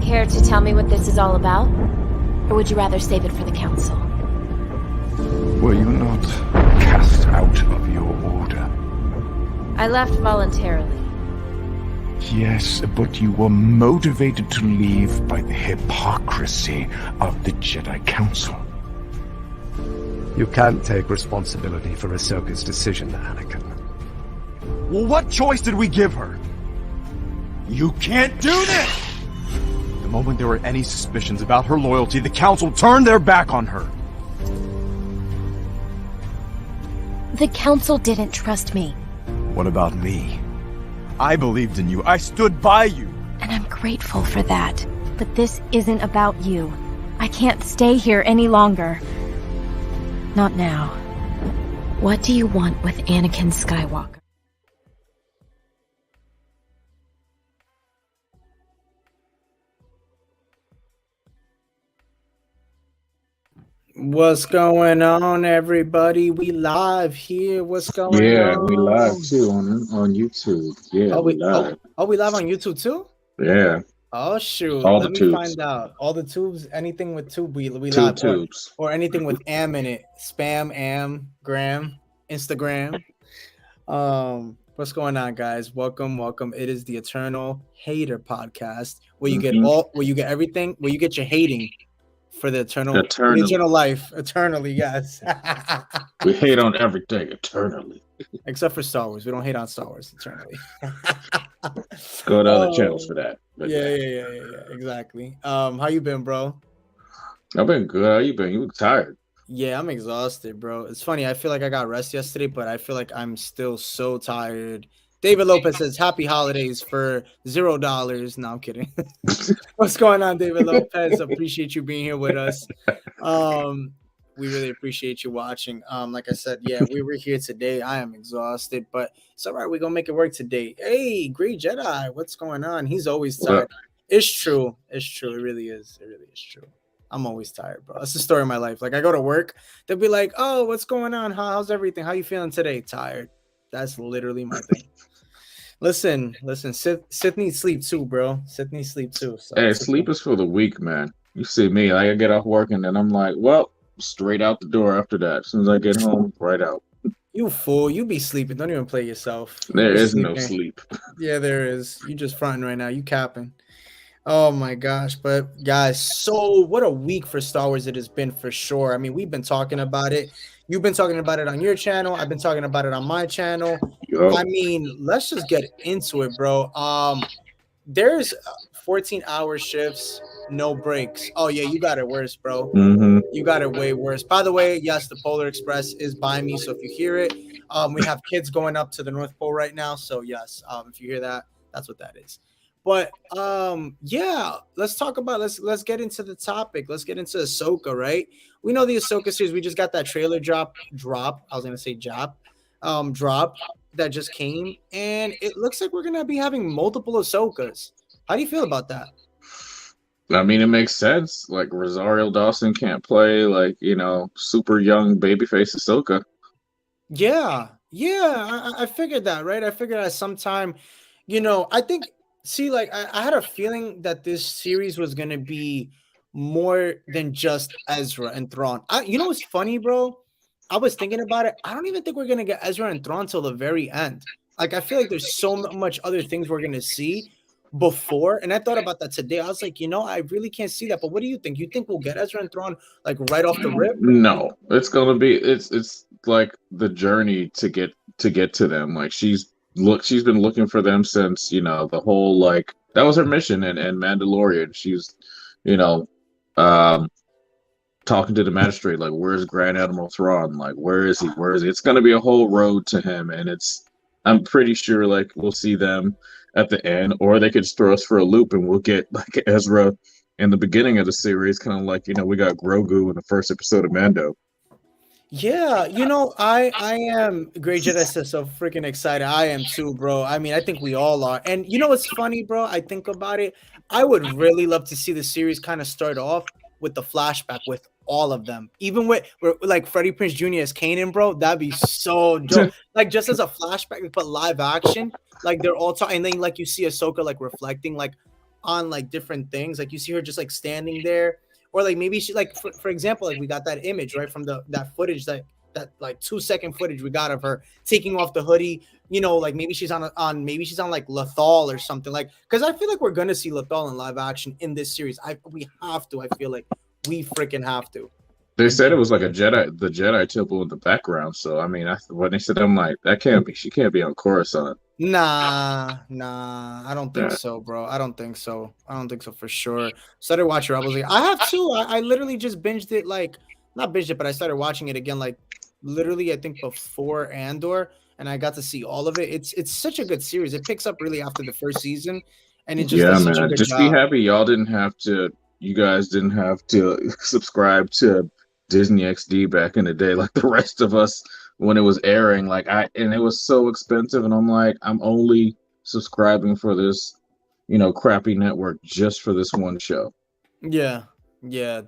Care to tell me what this is all about? Or would you rather save it for the council? Were you not cast out of your order? I left voluntarily. Yes, but you were motivated to leave by the hypocrisy of the Jedi Council. You can't take responsibility for Ahsoka's decision, Anakin. Well, what choice did we give her? You can't do this! The moment there were any suspicions about her loyalty, the Council turned their back on her. The council didn't trust me. What about me? I believed in you. I stood by you. And I'm grateful for that. But this isn't about you. I can't stay here any longer. Not now. What do you want with Anakin Skywalker? What's going on, everybody? We live here. What's going on? Yeah, we live too on YouTube. Yeah, we live. We live on YouTube too? Yeah. Oh shoot! All Let the me tubes. find out. All the tubes, anything with tube, we Two live tubes. or anything with am in it. Spam, am, gram, Instagram. What's going on, guys? Welcome. It is the Eternal Hater Podcast, where you get everything, where you get your hating for the eternal life, eternally. Yes. We hate on everything eternally, except for Star Wars. We don't hate on Star Wars eternally. Go to other channels for that. But Yeah. Exactly. How you been, bro? I've been good. How you been? You look tired. Yeah, I'm exhausted, bro. It's funny. I feel like I got rest yesterday, but I feel like I'm still so tired. David Lopez says, "Happy holidays for $0." No, I'm kidding. What's going on, David Lopez? Appreciate you being here with us. We really appreciate you watching. Like I said, yeah, we were here today. I am exhausted, but it's all right. We're gonna make it work today. Hey, Great Jedi, what's going on? He's always tired. It's true. It really is. It really is true. I'm always tired, bro. That's the story of my life. Like, I go to work, they'll be like, "Oh, what's going on? How's everything? How you feeling today?" Tired. That's literally my thing. Listen. Sith needs sleep too, bro. Sith needs sleep too. So Hey, sleep is for the weak, man. You see me, I get off work and then I'm like, well, straight out the door after that. As soon as I get home, right out. You fool. You be sleeping. Don't even play yourself. There is no sleep. Yeah, there is. You just fronting right now. You capping. Oh my gosh. But guys, so what a week for Star Wars it has been for sure. I mean, we've been talking about it. You've been talking about it on your channel. I've been talking about it on my channel. Yo. I mean, let's just get into it, bro. There's 14-hour shifts, no breaks. Oh yeah, you got it worse, bro. Mm-hmm. You got it way worse. By the way, yes, the Polar Express is by me. So if you hear it, we have kids going up to the North Pole right now. So yes, if you hear that, that's what that is. But yeah, let's get into the topic. Let's get into Ahsoka, right? We know the Ahsoka series. We just got that trailer drop. I was gonna say drop that just came, and it looks like we're gonna be having multiple Ahsokas. How do you feel about that? I mean, it makes sense. Like, Rosario Dawson can't play, like, super young babyface Ahsoka. Yeah, I figured that, right? I figured at some time, I think. See, like, I had a feeling that this series was going to be more than just Ezra and Thrawn. You know what's funny, bro? I was thinking about it. I don't even think we're going to get Ezra and Thrawn till the very end. Like, I feel like there's so much other things we're going to see before. And I thought about that today. I was like, I really can't see that. But what do you think? You think we'll get Ezra and Thrawn, like, right off the rip? No, it's going to be, it's like the journey to get to them. Like, she's been looking for them since, the whole, like, that was her mission in Mandalorian. She's, talking to the magistrate, like, where's Grand Admiral Thrawn? Like, where is he? It's going to be a whole road to him. And I'm pretty sure, like, we'll see them at the end, or they could just throw us for a loop and we'll get, like, Ezra in the beginning of the series, kind of like, we got Grogu in the first episode of Mando. Yeah, I am Great Jedi says so freaking excited. I am too, bro. I mean, I think we all are. And what's funny, bro? I think about it. I would really love to see the series kind of start off with the flashback with all of them, even with like Freddie Prinze Jr. as Kanan, bro. That'd be so dope. Like, just as a flashback, but live action, like they're all talking, and then like you see Ahsoka like reflecting, like on like different things. Like you see her just like standing there, or like maybe she like for example, like we got that image right from that footage that like 2-second footage we got of her taking off the hoodie. You know, like maybe she's on maybe she's on like Lethal or something, like, because I feel like we're gonna see Lethal in live action in this series. We have to. I feel like we freaking have to. They said it was like the Jedi temple in the background. So I mean, when they said, I'm like, that can't be. She can't be on Coruscant. Nah, I don't think so, bro. I don't think so for sure. Started watching Rebels. Like, I have too. I literally just binged it, like not binged it, but I started watching it again, like literally I think before Andor, and I got to see all of it. It's such a good series. It picks up really after the first season, and it just does such a good just job. Be happy you guys didn't have to subscribe to Disney XD back in the day, like the rest of us when it was airing. Like and it was so expensive, and I'm like, I'm only subscribing for this, crappy network just for this one show. Yeah,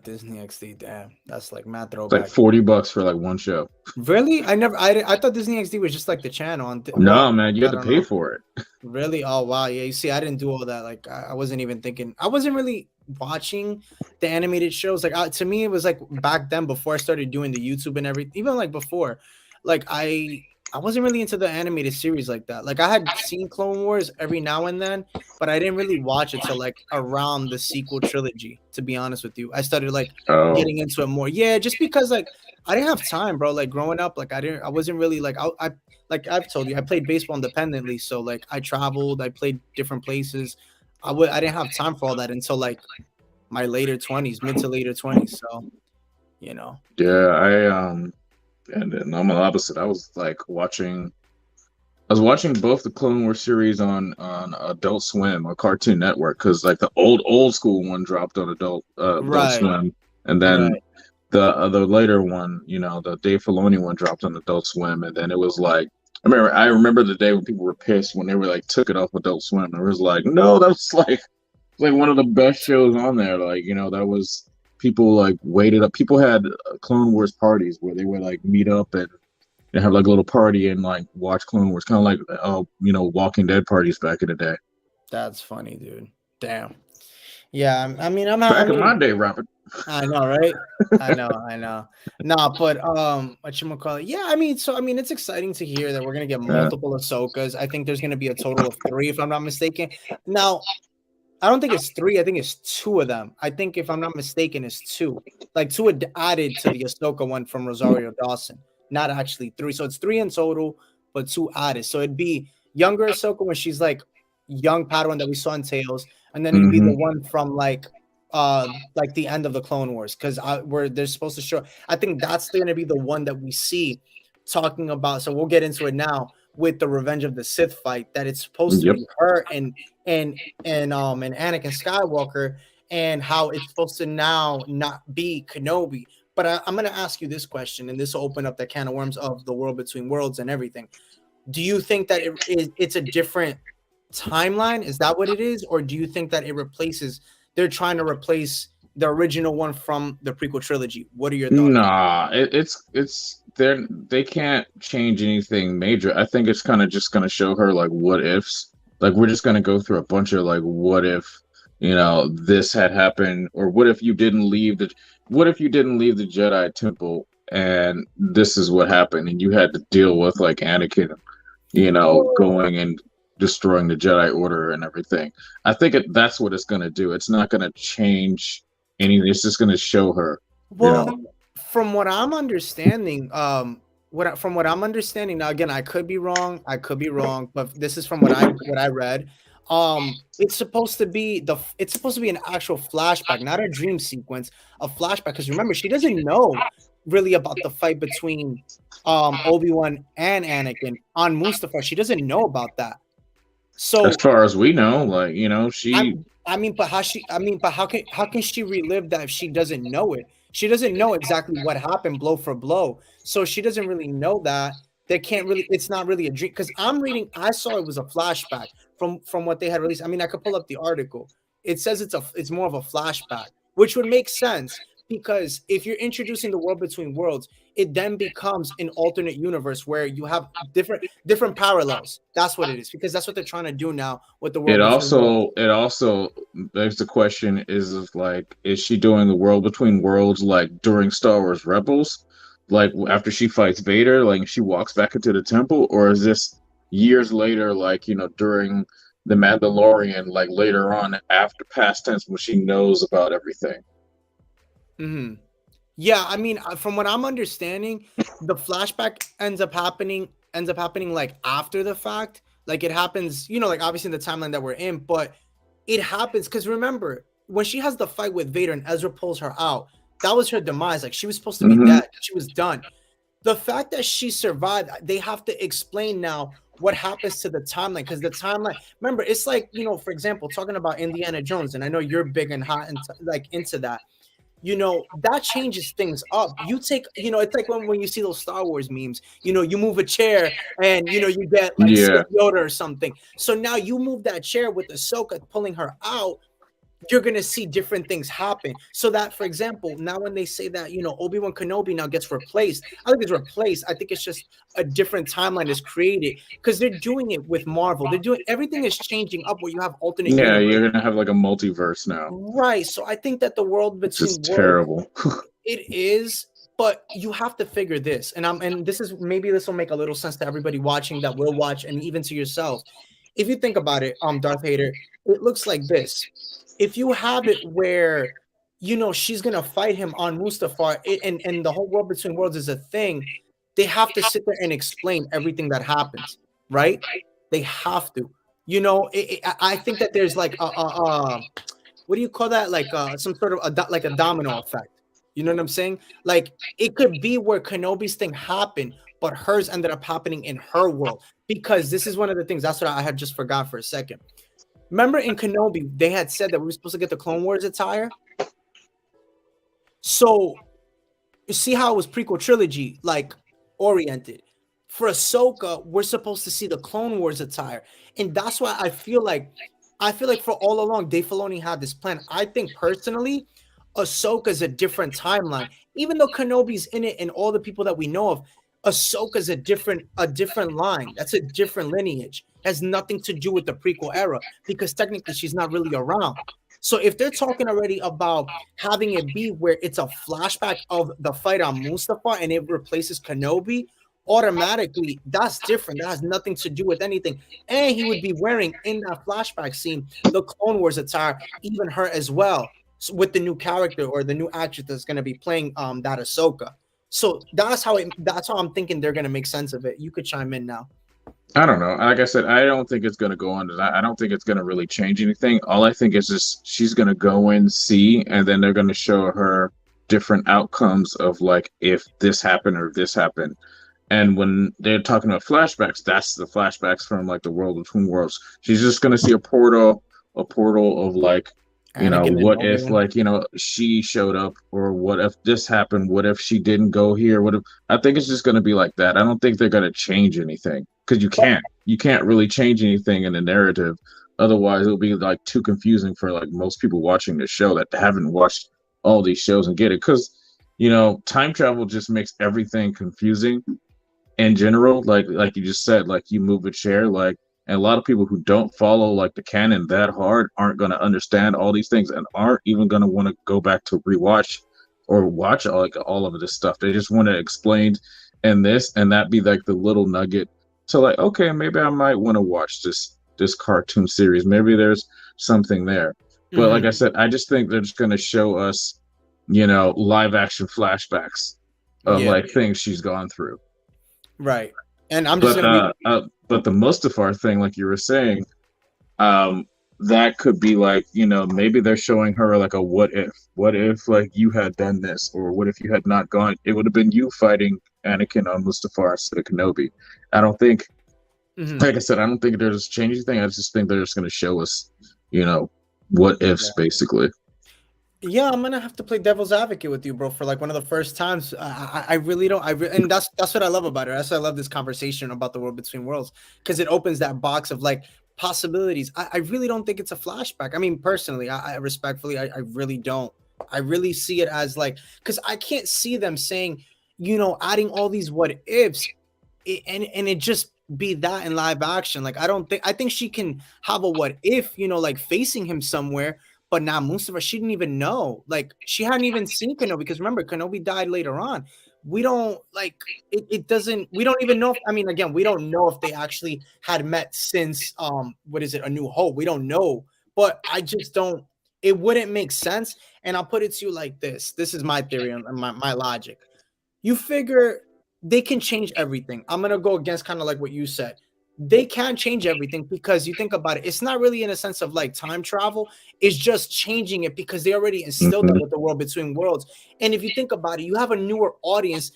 Disney XD. Damn, that's like mad throwback. It's like $40 for like one show. Really? I thought Disney XD was just like the channel on. No, man, you had to pay for it. Really? Oh wow. Yeah. You see, I didn't do all that. Like, I wasn't even thinking. I wasn't really watching the animated shows. Like, to me, it was like back then before I started doing the YouTube and everything. Even like before, like I wasn't really into the animated series like that. Like I had seen Clone Wars every now and then, but I didn't really watch it till like around the sequel trilogy. To be honest with you, I started like getting into it more. Yeah, just because like I didn't have time, bro. Like growing up, like I wasn't really like I like I've told you, I played baseball independently, so like I traveled, I played different places. I didn't have time for all that until like my later 20s, mid to later 20s. So, Yeah, and then I'm the opposite. I was watching both the Clone Wars series on Adult Swim or Cartoon Network, because like the old school one dropped on Adult Swim, and then the later one, the Dave Filoni one dropped on Adult Swim, and then it was like I remember the day when people were pissed when they were like took it off Adult Swim. It was like, no, that was like one of the best shows on there. Like, that was. People like waited up. People had Clone Wars parties where they would like meet up and have like a little party and like watch Clone Wars, kind of like Walking Dead parties back in the day. That's funny, dude. Damn. Yeah, I mean, back in my day, Robert. I know, right? I know. Nah, but whatchamacallit? Yeah, I mean, it's exciting to hear that we're gonna get multiple Ahsokas. I think there's gonna be a total of 3, if I'm not mistaken. Now, I don't think it's 3. I think it's 2 of them. I think, if I'm not mistaken, it's 2. Like 2 added to the Ahsoka one from Rosario Dawson, not actually 3. So it's 3 in total, but 2 added. So it'd be younger Ahsoka when she's like young Padawan that we saw in Tales, and then it'd be the one from like the end of the Clone Wars, because where they're supposed to show. I think that's going to be the one that we see talking about. So we'll get into it now with the Revenge of the Sith fight, that it's supposed to be her and Anakin Skywalker, and how it's supposed to now not be Kenobi. But I'm going to ask you this question, and this will open up the can of worms of the World Between Worlds and everything. Do you think that it's a different timeline? Is that what it is? Or do you think that they're trying to replace the original one from the prequel trilogy? What are your thoughts? Nah, they can't change anything major. I think it's kind of just going to show her like what ifs. Like, we're just going to go through a bunch of like, what if, this had happened, or what if you didn't leave the Jedi temple and this is what happened, and you had to deal with like Anakin, going and destroying the Jedi Order and everything. I think that's what it's going to do. It's not going to change anything. It's just going to show her. Well, from what I'm understanding, now again, I could be wrong, but this is from what I read. It's supposed to be an actual flashback, not a dream sequence, a flashback. Because remember, she doesn't know really about the fight between Obi-Wan and Anakin on Mustafar. She doesn't know about that. So as far as we know, like, she. How can she relive that if she doesn't know it? She doesn't know exactly what happened blow for blow. So she doesn't really know that. It's not really a dream. Because I saw it was a flashback from what they had released. I mean, I could pull up the article. It says it's more of a flashback, which would make sense, because if you're introducing the World Between Worlds, it then becomes an alternate universe where you have different parallels. That's what it is, because that's what they're trying to do now with the world between worlds. It also begs the question is of like, is she doing the world between worlds like during Star Wars Rebels, like after she fights Vader, like she walks back into the temple, or is this years later, like during the Mandalorian, like later on after past tense when she knows about everything? Mm-hmm. Yeah, I mean, from what I'm understanding, the flashback ends up happening like after the fact. Like it happens, like obviously in the timeline that we're in, but it happens because remember when she has the fight with Vader and Ezra pulls her out, that was her demise. Like she was supposed to be dead. She was done. The fact that she survived, they have to explain now what happens to the timeline, because the timeline, remember, it's like, for example, talking about Indiana Jones, and I know you're big and hot and into that. That changes things up. You take, it's like when you see those Star Wars memes, you move a chair and, you get like Yoda or something. So now you move that chair with Ahsoka pulling her out, you're going to see different things happen. So that, for example, now when they say that, Obi-Wan Kenobi now gets replaced, I think it's replaced. I think it's just a different timeline is created because they're doing it with Marvel. Everything is changing up where you have alternate universe. You're going to have like a multiverse now. Right. So I think that the world between worlds, terrible. It is, but you have to figure this. And this will make a little sense to everybody watching that will watch, and even to yourself. If you think about it, Darth Vader, it looks like this. If you have it where, she's going to fight him on Mustafar and the whole world between worlds is a thing, they have to sit there and explain everything that happens, right? They have to. I think that there's like what do you call that? Like some sort of a domino effect. You know what I'm saying? Like it could be where Kenobi's thing happened, but hers ended up happening in her world, because this is one of the things. That's what I had just forgot for a second. Remember in Kenobi, they had said that we were supposed to get the Clone Wars attire. So you see how it was prequel trilogy, like oriented. For Ahsoka, we're supposed to see the Clone Wars attire. And that's why I feel like for all along, Dave Filoni had this plan. I think personally, Ahsoka's a different timeline. Even though Kenobi's in it and all the people that we know of, Ahsoka's a different line. That's a different lineage. Has nothing to do with the prequel era, because technically she's not really around. So if they're talking already about having it be where it's a flashback of the fight on Mustafar and it replaces Kenobi, automatically that's different. That has nothing to do with anything. And he would be wearing in that flashback scene the Clone Wars attire, even her as well, with the new character or the new actress that's going to be playing that Ahsoka. So that's how I'm thinking they're going to make sense of it. You could chime in now. I don't know. Like I said, I don't think it's going to go on. I don't think it's going to really change anything. All I think is just she's going to go in, see, and then they're going to show her different outcomes of like if this happened or this happened. And when they're talking about flashbacks, that's the flashbacks from like the world between worlds. She's just going to see a portal of like, what if like, she showed up, or what if this happened? What if she didn't go here? I think it's just going to be like that. I don't think they're going to change anything, because you can't really change anything in the narrative. Otherwise it'll be like too confusing for like most people watching the show that haven't watched all these shows and get it. Because, time travel just makes everything confusing in general. Like you just said, like you move a chair, like, and a lot of people who don't follow like the canon that hard aren't going to understand all these things and aren't even going to want to go back to rewatch or watch all of this stuff. They just want to explain and this and that be like the little nugget. So like, okay, maybe I might want to watch this cartoon series. Maybe there's something there. But like I said, I just think they're just going to show us, live action flashbacks of like things she's gone through. Right. And I'm just but the Mustafar thing, like you were saying, that could be like, maybe they're showing her like a what if like you had done this, or what if you had not gone, it would have been you fighting Anakin on Mustafar instead of Kenobi. I don't think, like I said, I don't think they're just changing things. I just think they're just going to show us, what ifs basically. Yeah, I'm gonna have to play devil's advocate with you, bro, for like one of the first times. I really don't. And that's what I love about it. That's why I love this conversation about the world between worlds, because it opens that box of like possibilities. I really don't think it's a flashback. I mean, personally, I respectfully, I really don't. I really see it as like, because I can't see them saying, adding all these what ifs, and it just be that in live action. Like I think she can have a what if, like facing him somewhere, but now Mustafa, she didn't even know. Like she hadn't even seen Kenobi, because remember, Kenobi died later on. We don't like it doesn't, we don't even know if, I mean, again, we don't know if they actually had met since what is it, A New Hope. We don't know, but I just don't, it wouldn't make sense. And I'll put it to you like this. This is my theory and my logic. You figure they can change everything. I'm going to go against kind of like what you said. They can change everything, because you think about it, it's not really in a sense of like time travel. It's just changing it because they already instilled that with the World Between Worlds. And if you think about it, you have a newer audience.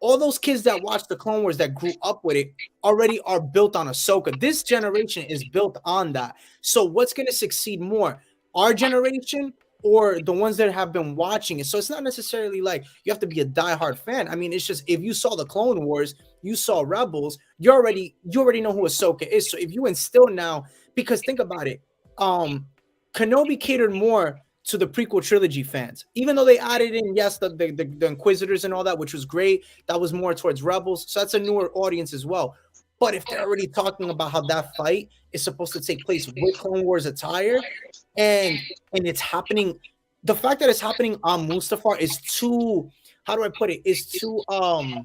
All those kids that watched the Clone Wars that grew up with it already are built on Ahsoka. This generation is built on that. So what's going to succeed more? Our generation or the ones that have been watching it? So it's not necessarily like you have to be a diehard fan. I mean, it's just, if you saw the Clone Wars, you saw Rebels, you already know who Ahsoka is. So if you instill now, because think about it, Kenobi catered more to the prequel trilogy fans, even though they added in, yes, the Inquisitors and all that, which was great. That was more towards Rebels. So that's a newer audience as well. But if they're already talking about how that fight is supposed to take place with Clone Wars attire, and it's happening, the fact that it's happening on Mustafar is too, how do I put it? It's too obvious.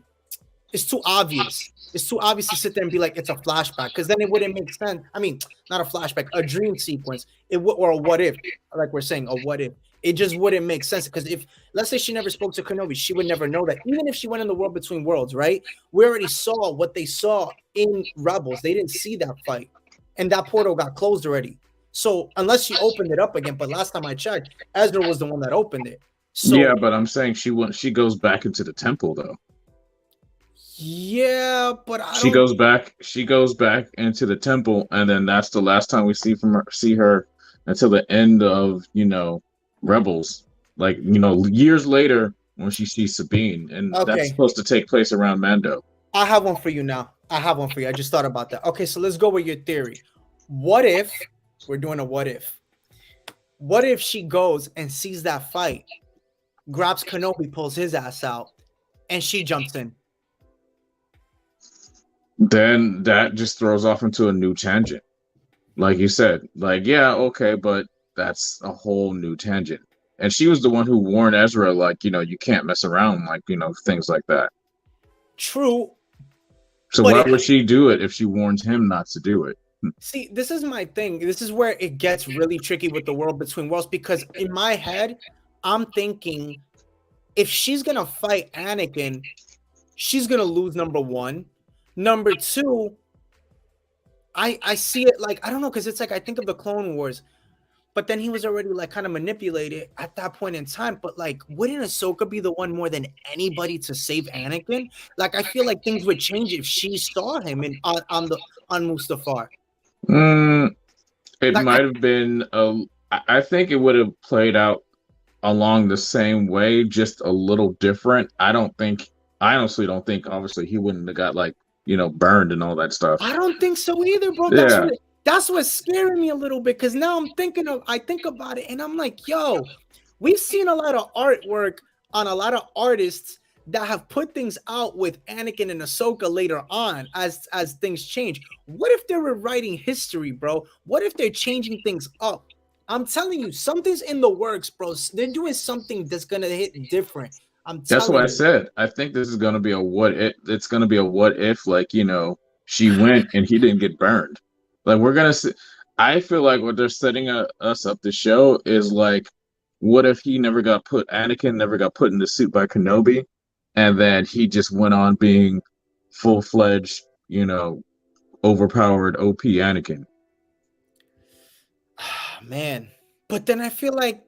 It's too obvious to sit there and be like, it's a flashback, because then it wouldn't make sense. I mean, not a flashback, a dream sequence. Or a what if, like we're saying, a what if. It just wouldn't make sense, because if, let's say she never spoke to Kenobi, she would never know that. Even if she went in the World Between Worlds, right? We already saw what they saw in Rebels. They didn't see that fight, and that portal got closed already. So unless she opened it up again, but last time I checked, Ezra was the one that opened it. So, yeah, but I'm saying she goes back into the temple though. Yeah, but She goes back into the temple, and then that's the last time we see her until the end of Rebels. Like years later when she sees Sabine, and that's supposed to take place around Mando. I have one for you now. I just thought about that. Okay, so let's go with your theory. What if we're doing a what if? What if she goes and sees that fight, grabs Kenobi, pulls his ass out, and she jumps in? Then that just throws off into a new tangent. Like you said, like, yeah, okay, but that's a whole new tangent. And she was the one who warned Ezra, like, you can't mess around, like, things like that. True. So why would she do it if she warns him not to do it? See, this is my thing. This is where it gets really tricky with the World Between Worlds, because in my head, I'm thinking if she's going to fight Anakin, she's going to lose, number one. Number two, I see it like, I don't know, because it's like I think of the Clone Wars, but then he was already like kind of manipulated at that point in time. But like, wouldn't Ahsoka be the one more than anybody to save Anakin? Like, I feel like things would change if she saw him on Mustafar. It might have been. I think it would have played out along the same way, just a little different. I honestly don't think. Obviously, he wouldn't have got like burned and all that stuff. I don't think so either, bro. That's what's scaring me a little bit, because now I think about it and I'm like, yo, we've seen a lot of artwork on a lot of artists that have put things out with Anakin and Ahsoka later on as things change. What if they're rewriting history, bro? What if they're changing things up? I'm telling you, something's in the works, bro. They're doing something that's gonna hit different. That's what I said. I think this is gonna be a what if. It's gonna be a what if, like she went and he didn't get burned. Like we're gonna see. I feel like what they're setting us up to show is like, what if Anakin never got put in the suit by Kenobi, and then he just went on being full-fledged, overpowered OP Anakin. Man, but then I feel like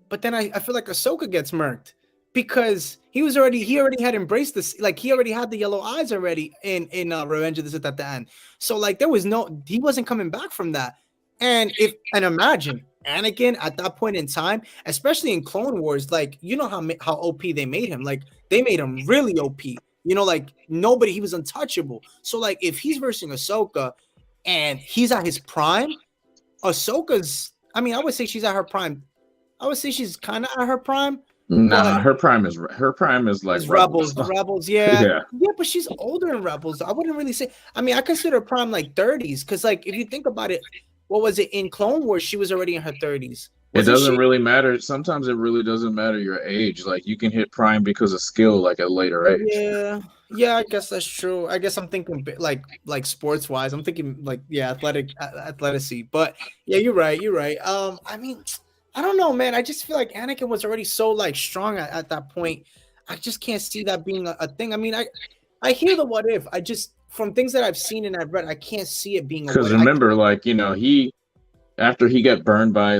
Ahsoka gets murked, because he already had embraced this, like he already had the yellow eyes already in Revenge of the Sith at the end. So like he wasn't coming back from that. And imagine Anakin at that point in time, especially in Clone Wars, like how OP they made him. Like they made him really OP. Like nobody, he was untouchable. So like if he's versing Ahsoka and he's at his prime, Ahsoka's, I mean, I would say she's at her prime. I would say she's kind of at her prime. Nah, But her prime is like is Rebels. Rebels, yeah. Yeah, Yeah, but she's older in Rebels. I wouldn't really say. I mean, I consider prime like 30s because, like, if you think about it, what was it in Clone Wars? She was already in her 30s, it wasn't doesn't she? really matter. Sometimes it really doesn't matter your age. Like you can hit prime because of skill, like at a later age. Yeah, yeah. I guess that's true. I guess I'm thinking like sports wise. I'm thinking like yeah, athleticy. But yeah, you're right. You're right. I mean, I don't know, man. I just feel like Anakin was already so like strong at that point. I just can't see that being a thing. I mean, I hear the what if. I just from things that I've seen and I've read, I can't see it being a Because what. I remember, like he after he got burned by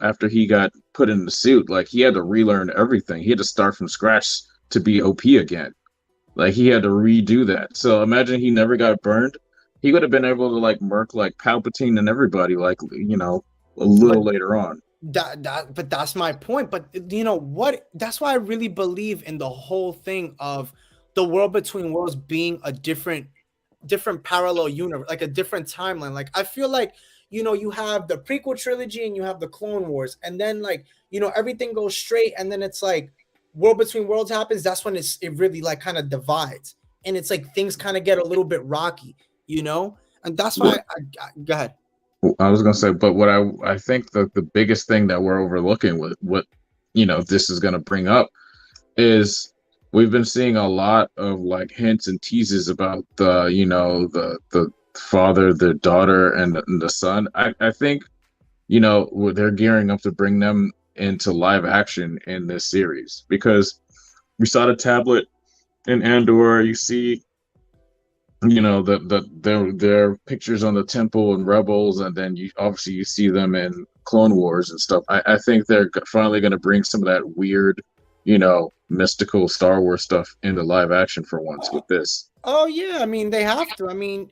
after he got put in the suit, like he had to relearn everything. He had to start from scratch to be OP again. Like he had to redo that. So imagine he never got burned. He would have been able to like murk like Palpatine and everybody, like a but little later on. but that's my point. But you know what? That's why I really believe in the whole thing of the world between worlds being a different parallel universe, like a different timeline. Like I feel like you have the prequel trilogy and you have the Clone Wars, and then like everything goes straight, and then it's like world between worlds happens. That's when it really like kind of divides, and it's like things kind of get a little bit rocky, and that's why But I go ahead. I was gonna say, but what I think the biggest thing that we're overlooking with what this is gonna bring up is we've been seeing a lot of like hints and teases about the father, the daughter, and the son. I think they're gearing up to bring them into live action in this series because we saw the tablet in Andor. You see their pictures on the temple and Rebels, and then you see them in Clone Wars and stuff. I think they're finally going to bring some of that weird mystical Star Wars stuff into live action for once with this. Oh yeah, I mean they have to. I mean,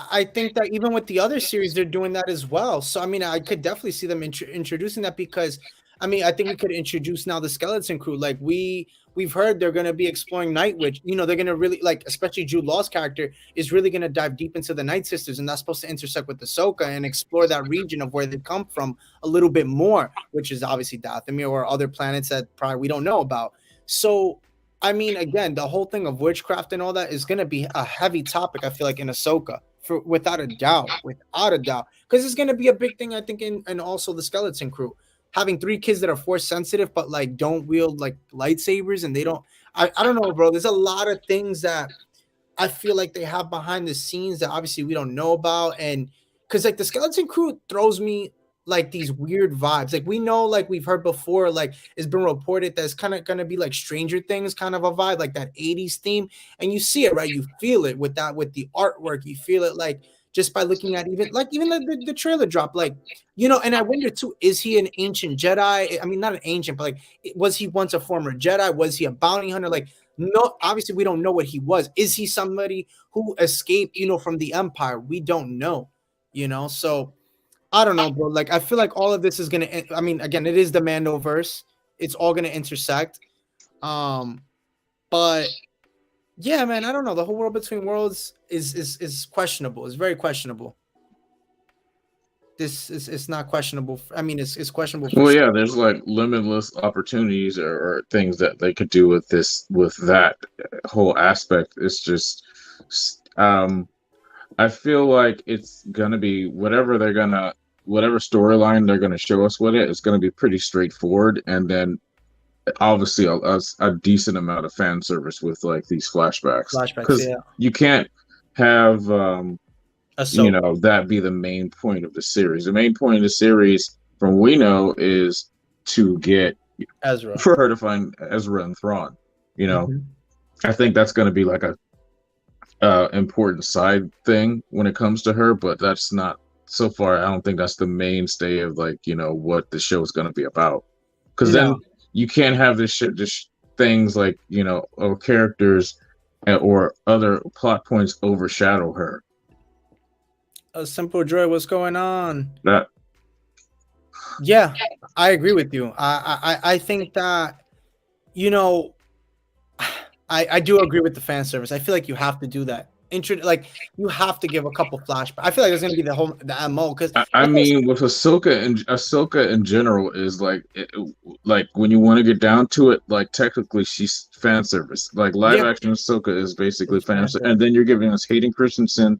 I think that even with the other series, they're doing that as well. So I mean, I could definitely see them introducing that because, I mean, I think we could introduce now the Skeleton Crew. Like we've heard they're going to be exploring Night Witch. They're going to really like, especially Jude Law's character is really going to dive deep into the Night Sisters, and that's supposed to intersect with Ahsoka and explore that region of where they come from a little bit more, which is obviously Dathomir or other planets that probably we don't know about. So I mean, again, the whole thing of witchcraft and all that is going to be a heavy topic, I feel like, in Ahsoka, without a doubt, because it's going to be a big thing, I think, and also the Skeleton Crew. Having 3 kids that are force sensitive, but like don't wield like lightsabers, and they don't, I don't know, bro. There's a lot of things that I feel like they have behind the scenes that obviously we don't know about. And because like the Skeleton Crew throws me like these weird vibes. Like we know, like we've heard before, like it's been reported that it's kind of gonna be like Stranger Things kind of a vibe, like that 80s theme. And you see it, right? You feel it with the artwork, you feel it like just by looking at even the trailer drop, like and I wonder too, is he an ancient Jedi? I mean, not an ancient, but like was he once a former Jedi? Was he a bounty hunter? Like, no, obviously we don't know what he was. Is he somebody who escaped, from the Empire? We don't know, so I don't know, bro. Like, I feel like all of this is gonna. I mean, again, it is the Mandoverse. It's all gonna intersect. But yeah, man, I don't know. The whole world between worlds is questionable. It's very questionable. This is it's not questionable. I mean, it's questionable for Well, yeah, there's like limitless opportunities or things that they could do with that whole aspect. It's just, I feel like it's gonna be whatever storyline they're gonna show us with it. It's gonna be pretty straightforward, and then obviously a decent amount of fan service with like these flashbacks because yeah. you can't have Ahsoka. that be the main point of the series. The main point of the series, from what we know, is to get Ezra. for her to find Ezra and Thrawn. Mhm. I think that's going to be like a important side thing when it comes to her, but that's not so far. I don't think that's the mainstay of like what the show is going to be about. Because then No. you can't have this things like or characters or other plot points overshadow her. A simple joy. What's going on? That Yeah, I agree with you. I think that I do agree with the fan service. I feel like you have to do that. like you have to give a couple flashbacks. I feel like there's gonna be the MO because I mean, with Ahsoka in general is like, like when you want to get down to it, like technically she's fan service. Like live yeah, action Ahsoka is basically it's fan fan service, and then you're giving us Hayden Christensen,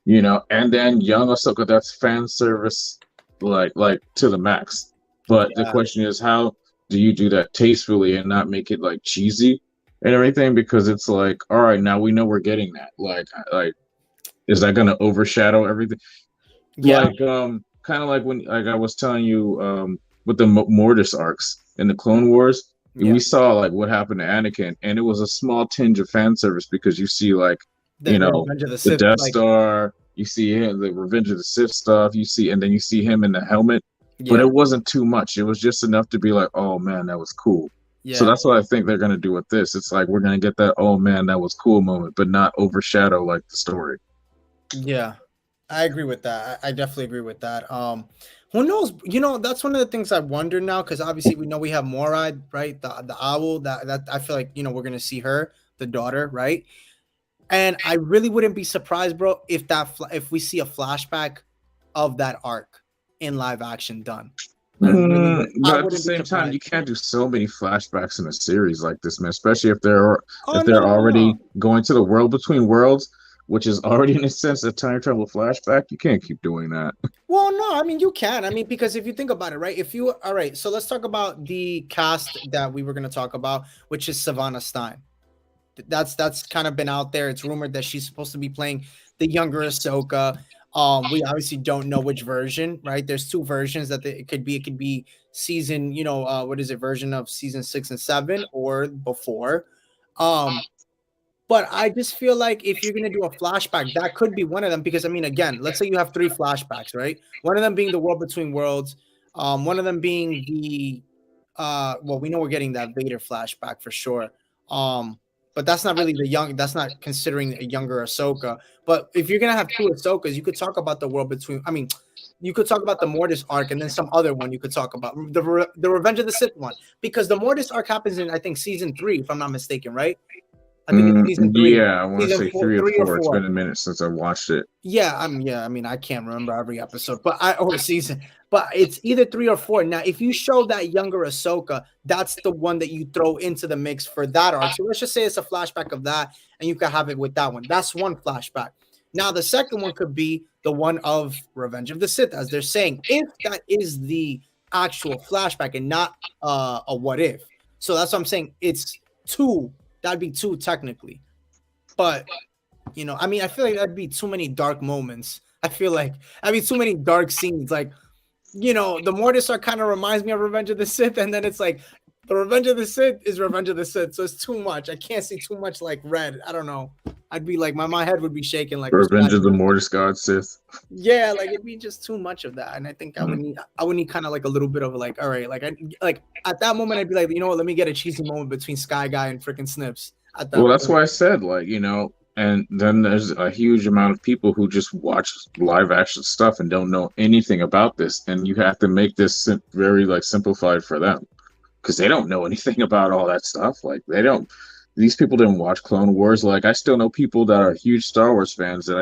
and then young Ahsoka. That's fan service, like to the max. But the yeah, question is, how do you do that tastefully and not make it like cheesy and everything? Because it's like, all right, now we know we're getting that. Like, is that going to overshadow everything? yeah, Like kind of like when like I was telling you with the Mortis arcs in the Clone Wars, yeah. we saw like what happened to Anakin, and it was a small tinge of fan service because you see like The Revenge of the the Sith, Death like Star, you see him, the Revenge of the Sith stuff, and then you see him in the helmet, but yeah, it wasn't too much. It was just enough to be like, oh man, that was cool. So yeah, that's what I think they're gonna do with this. It's like we're gonna get that oh man, that was cool moment, but not overshadow like the story. yeah. I agree with that. I definitely agree with that. Who knows? That's one of the things I wonder now because obviously we know we have Morad, right? The owl that I feel like we're gonna see her, the daughter, right? And I really wouldn't be surprised, bro, if we see a flashback of that arc in live action done. I really would. I But at the wouldn't be same time, surprised. you can't do so many flashbacks in a series like this, man. Especially Oh if no, they're no, no, already no. going to the world between worlds, which is already in a sense a time travel flashback. You can't keep doing that. Well, no, I mean you can. I mean because if you think about it, right? If you all right, so let's talk about the cast that we were going to talk about, which is Savannah Stein. That's kind of been out there. It's rumored that she's supposed to be playing the younger Ahsoka. We obviously don't know which version, right? There's two versions it could be. It could be season, what is it, version of season 6 and 7 or before. Um, but I just feel like if you're gonna do a flashback, that could be one of them because I mean, again, let's say you have three flashbacks, right? One of them being the world between worlds, one of them being the well, we know we're getting that Vader flashback for sure. But that's not really that's not considering a younger Ahsoka. But if you're gonna have two Ahsokas, you could talk about the world between. I mean, you could talk about the Mortis arc and then some other one you could talk about the Revenge of the Sith one because the Mortis arc happens in I think season 3, if I'm not mistaken, right? I think it's season 3, Yeah, I want to season say four, three or 3 or four. It's 4. been a minute since I watched it. Yeah, I mean, I can't remember every episode, or season, but it's either 3 or 4. Now, if you show that younger Ahsoka, that's the one that you throw into the mix for that arc. So let's just say it's a flashback of that, and you can have it with that one. That's one flashback. Now, the second one could be the one of Revenge of the Sith, as they're saying, if that is the actual flashback and not a what if. So that's what I'm saying. It's 2. That'd be 2 technically, but. I mean, I feel like that'd be too many dark moments. I feel like too many dark scenes. Like, the Mortis arc kind of reminds me of Revenge of the Sith, and then it's like the Revenge of the Sith is Revenge of the Sith, so it's too much. I can't see too much like red. I don't know. I'd be like my head would be shaking like Revenge of the Mortis God Sith. yeah, like it'd be just too much of that, and I think I would need kind of like a little bit of like, all right, like at that moment I'd be like, you know what, let me get a cheesy moment between Sky Guy and freaking Snips. At that Well, that's moment. why I said and then there's a huge amount of people who just watch live action stuff and don't know anything about this, and you have to make this very like simplified for them because they don't know anything about all that stuff. Like they don't. These people didn't watch Clone Wars. Like I still know people that are huge Star Wars fans that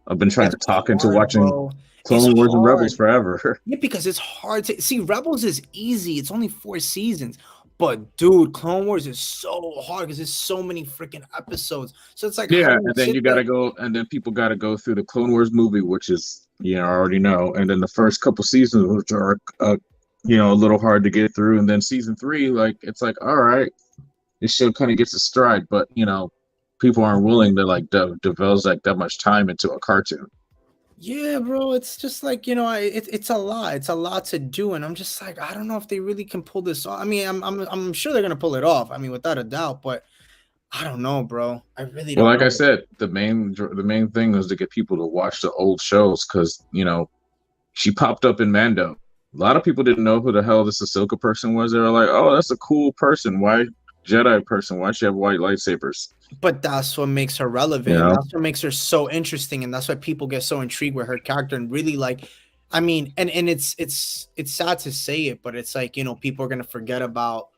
I've been trying It's to talk into hard, watching bro. It's Clone Wars and Rebels hard. forever. Yeah, because it's hard to see. Rebels is easy. It's only 4 seasons. But dude, Clone Wars is so hard because there's so many freaking episodes. So it's like, how Yeah, do you and then sit you there? gotta go, and then people gotta go through the Clone Wars movie, which is I already know, and then the first couple seasons, which are a little hard to get through, and then season 3, like it's like all right, this show kind of gets a stride, but people aren't willing to like develop like that much time into a cartoon. Yeah, bro. It's just like, it's a lot. It's a lot to do. And I'm just like, I don't know if they really can pull this off. I mean, I'm sure they're gonna pull it off. I mean, without a doubt, but I don't know, bro. I really Well, don't like I know. said, the main thing was to get people to watch the old shows because she popped up in Mando. A lot of people didn't know who the hell this Ahsoka person was. They were like, "Oh, that's a cool person. Why Jedi person? Why she have white lightsabers?" But that's what makes her You relevant, and know? that's what makes her so interesting, and that's why people get so intrigued with her character and really like. I mean, and it's sad to say it, but it's like people are gonna forget about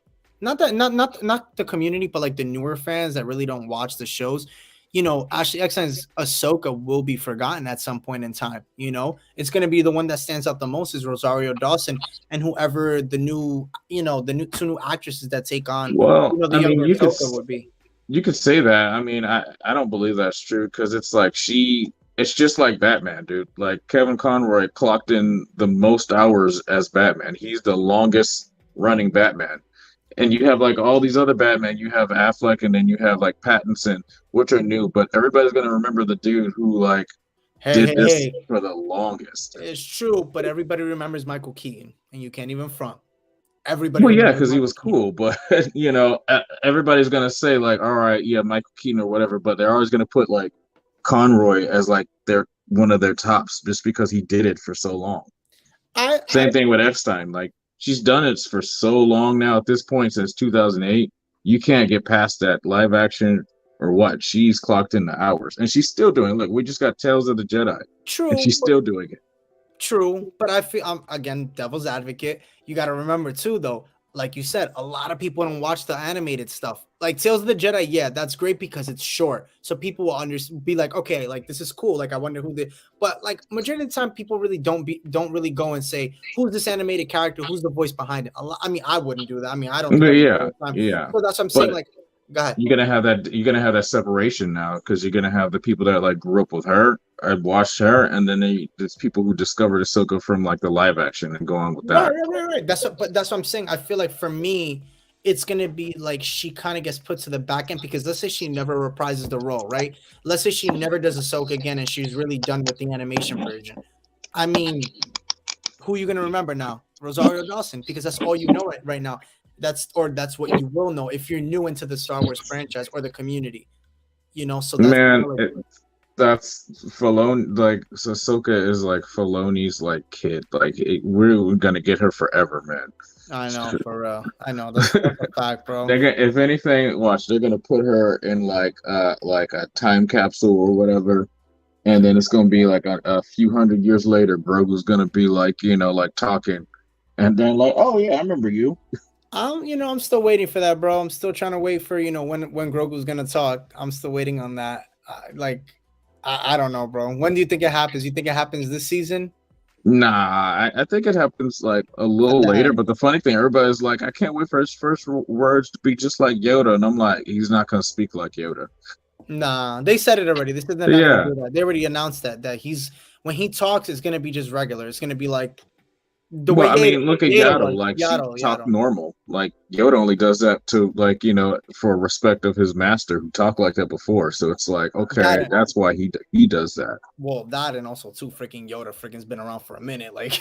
not the community, but like the newer fans that really don't watch the shows. Ashley Eckstein's Ahsoka will be forgotten at some point in time. It's going to be the one that stands out the most is Rosario Dawson and whoever the new, the two new actresses that take on, Well, the I mean, younger Ahsoka would be. you could say that. I mean, I don't believe that's true because it's like it's just like Batman, dude. Like Kevin Conroy clocked in the most hours as Batman. He's the longest running Batman. And you have like all these other Batman. You have Affleck, and then you have like Pattinson, which are new, but everybody's gonna remember the dude who like did this for the longest. It's true, but everybody remembers Michael Keaton, and you can't even front. Everybody. Well, yeah, because he was cool, but everybody's gonna say like, all right, yeah, Michael Keaton or whatever, but they're always gonna put like Conroy as like their one of their tops just because he did it for so long. Same thing with Epstein. Like she's done it for so long now at this point since 2008. You can't get past that live action or what. She's clocked in the hours and she's still doing it. Look, we just got Tales of the Jedi. True. And she's still doing it. True. But I feel again, devil's advocate. You got to remember too, though, like you said, a lot of people don't watch the animated stuff. Like Tales of the Jedi, yeah, that's great because it's short. So people will be like, okay, like this is cool. Like I wonder who but like majority of the time, people really don't really go and say, who's this animated character? Who's the voice behind it? I mean, I wouldn't do that. I mean, I don't. Yeah. So that's what I'm saying. Like, go ahead. You're gonna have that separation now because you're gonna have the people that like grew up with her or watched her, and then there's people who discovered Ahsoka from like the live action and go on with that. Right. That's what I'm saying. I feel like for me, it's gonna be like she kind of gets put to the back end because let's say she never reprises the role, right? Let's say she never does Ahsoka again and she's really done with the animation version. I mean, who are you gonna remember now? Rosario Dawson, because that's all you know right now. That's what you will know if you're new into the Star Wars franchise or the community. So that's that's Filoni. Like Ahsoka is like Filoni's like kid. Like we're gonna get her forever, man. I know, for real. I know that's a fact, bro. If anything, they're gonna put her in like a time capsule or whatever, and then it's gonna be like a few hundred years later. Grogu's gonna be like like talking, and then like, oh yeah, I remember you. I'm still waiting for that, bro. I'm still trying to wait for when Grogu's gonna talk. I'm still waiting on that. I don't know, bro. When do you think it happens? You think it happens this season? Nah, I think it happens like a little later. But the funny thing, everybody's like, I can't wait for his first words to be just like Yoda, and I'm like, he's not gonna speak like Yoda. Nah, they said it already. They said they're not gonna do that. They already announced that when he talks, it's gonna be just regular. It's gonna be like look at Yaddle. Like Yaddle, she talk normal. Like Yoda only does that to like for respect of his master who talked like that before. So it's like okay, that's why he does that. Well, that and also too, freaking Yoda, freaking's been around for a minute. Like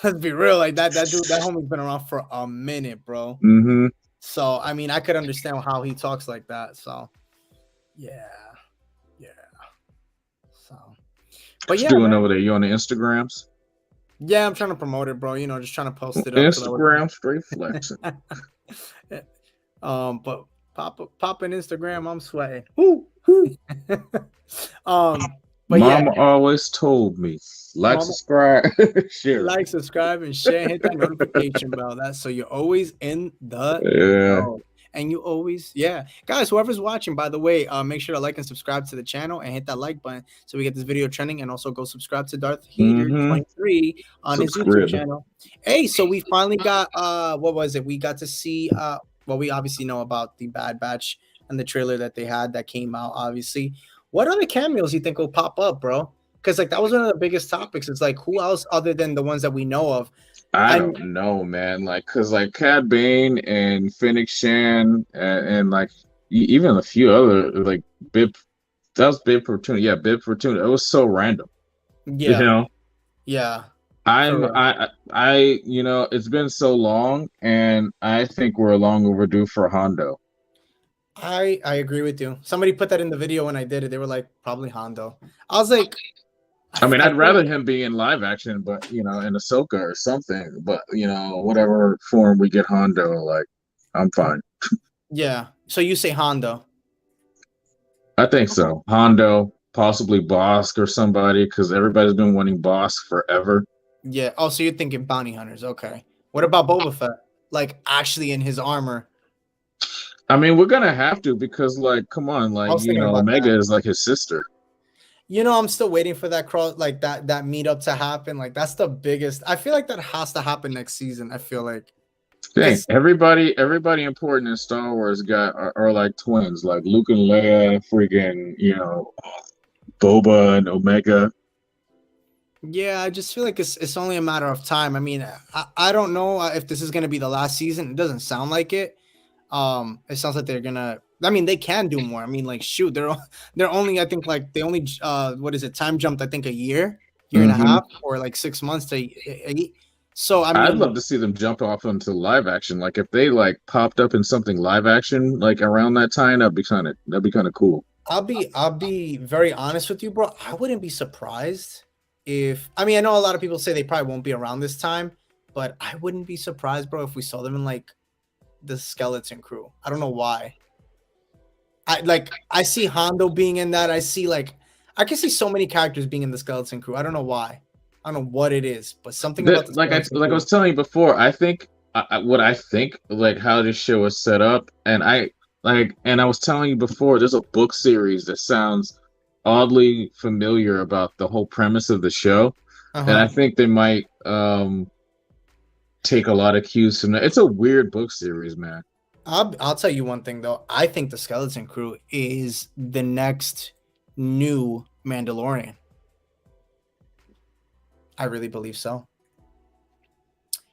let's be real, like that dude, that homie's been around for a minute, bro. Mm-hmm. So I mean, I could understand how he talks like that. So yeah. So, but what you doing over there? You on the Instagrams? Yeah, I'm trying to promote it, bro. Just trying to post it up. Instagram straight flexing. But pop an Instagram, I'm sweating. Woo. But Mama always told me, subscribe, share. Like, subscribe, and share. Hit that notification bell. That's so you're always in the know. And you always, guys, whoever's watching, by the way, make sure to like and subscribe to the channel and hit that like button so we get this video trending, and also go subscribe to Darth Hater 23 on his YouTube channel. Hey, so we finally got what was it? We got to see we obviously know about the Bad Batch and the trailer that they had that came out, obviously. What other cameos you think will pop up, bro? Because like that was one of the biggest topics. It's like who else other than the ones that we know of? I don't know, man. Like, cause like Cad Bane and Fennec Shan and like even a few other like Bib. That was Bib Fortuna. Yeah, Bib Fortuna. It was so random. Yeah. Yeah. I it's been so long, and I think we're long overdue for Hondo. I agree with you. Somebody put that in the video when I did it. They were like, probably Hondo. I was like, I mean, I'd rather him be in live action, but in Ahsoka or something. But whatever form we get Hondo, like, I'm fine. Yeah. So you say Hondo? I think so. Hondo, possibly Bosk or somebody, because everybody's been wanting Bosk forever. Yeah. Oh, so you're thinking bounty hunters? Okay. What about Boba Fett? Like actually in his armor? I mean, we're gonna have to because, like, come on, I like, was thinking about Omega that. is like his sister. I'm still waiting for that that meetup to happen. Like that's the biggest. I feel like that has to happen next season. I feel like Dang, because everybody important in Star Wars are like twins, like Luke and Leia, freaking, Boba and Omega. yeah, I just feel like it's only a matter of time. I mean, I don't know if this is gonna be the last season. It doesn't sound like it. It sounds like they're gonna. I mean, they can do more. I mean, like, shoot, they're only. I think like they only what is it? Time jumped. I think a year and a Hmm. half, or like 6 months to 8. So I I'd mean, love to see them jump off into live action. Like if they like popped up in something live action like around that time, that'd be kind of cool. I'll be very honest with you, bro. I wouldn't be surprised if. I mean, I know a lot of people say they probably won't be around this time, but I wouldn't be surprised, bro, if we saw them in like the Skeleton Crew. I don't know why. I see Hondo being in that. I can see so many characters being in the Skeleton Crew. I don't know why. I don't know what it is, but something about the Skeleton Like I Crew. was telling you before, I think what I think like how this show is set up, and I was telling you before, there's a book series that sounds oddly familiar about the whole premise of the show, and I Uh-huh. think they might take a lot of cues from that. It's a weird book series, man. I'll tell you one thing though. I think the Skeleton Crew is the next new Mandalorian. I really believe so.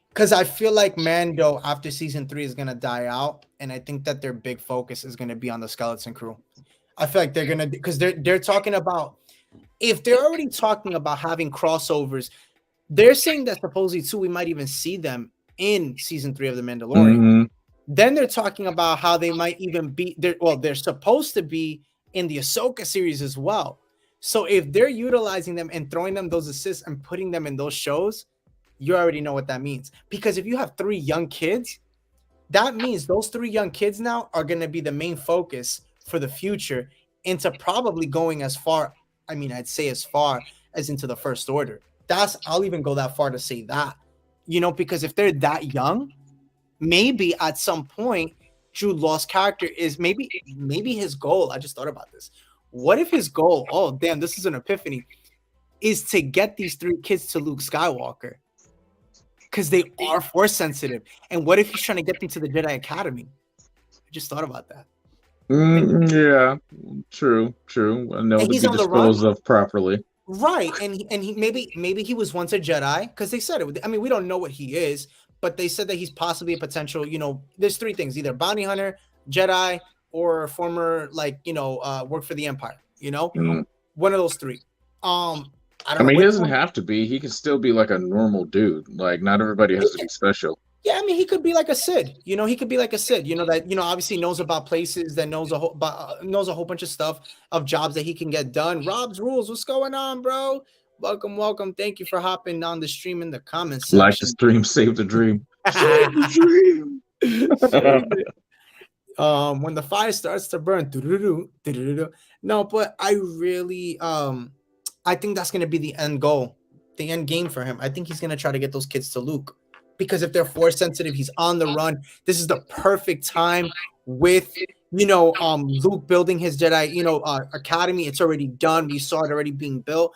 Because I feel like Mando after season 3 is gonna die out, and I think that their big focus is gonna be on the Skeleton Crew. I feel like they're gonna because they're talking about if they're already talking about having crossovers, they're saying that supposedly too we might even see them in season 3 of the Mandalorian. Hmm. Then they're talking about how they might even be there. Well, they're supposed to be in the Ahsoka series as well. So if they're utilizing them and throwing them those assists and putting them in those shows, you already know what that means. Because if you have 3 young kids, that means those 3 young kids now are going to be the main focus for the future into probably going as far. I mean, I'd say as far as into the First Order. I'll even go that far to say that, because if they're that young, maybe at some point Jude Law's character is maybe his goal. I just thought about this. What if his goal, oh damn, this is an epiphany, is to get these 3 kids to Luke Skywalker? Because they are force sensitive. And what if he's trying to get them to the Jedi Academy? I just thought about that. Yeah, true. I know And to he's be on the run. disposed of properly. Right. And he maybe he was once a Jedi, because they said it. I mean, we don't know what he is, but they said that he's possibly a potential, there's 3 things: either bounty hunter, Jedi, or former, work for the Empire, Mm. one of those 3. I I don't know mean, he which doesn't one. have to be. He can still be like a normal dude. Like, not everybody has to be special. Yeah, I mean, he could be like a Sid. He could be like a Sid. That obviously knows about places, that knows a whole bunch of stuff of jobs that he can get done. Rob's Rules, what's going on, bro? Welcome. Thank you for hopping on the stream in the comments Like the section. stream, save the dream. Save the dream. Save it. When the fire starts to burn, no, but I really, I think that's gonna be the end goal, the end game for him. I think he's gonna try to get those kids to Luke, because if they're force sensitive, he's on the run. This is the perfect time with Luke building his Jedi academy. It's already done. We saw it already being built.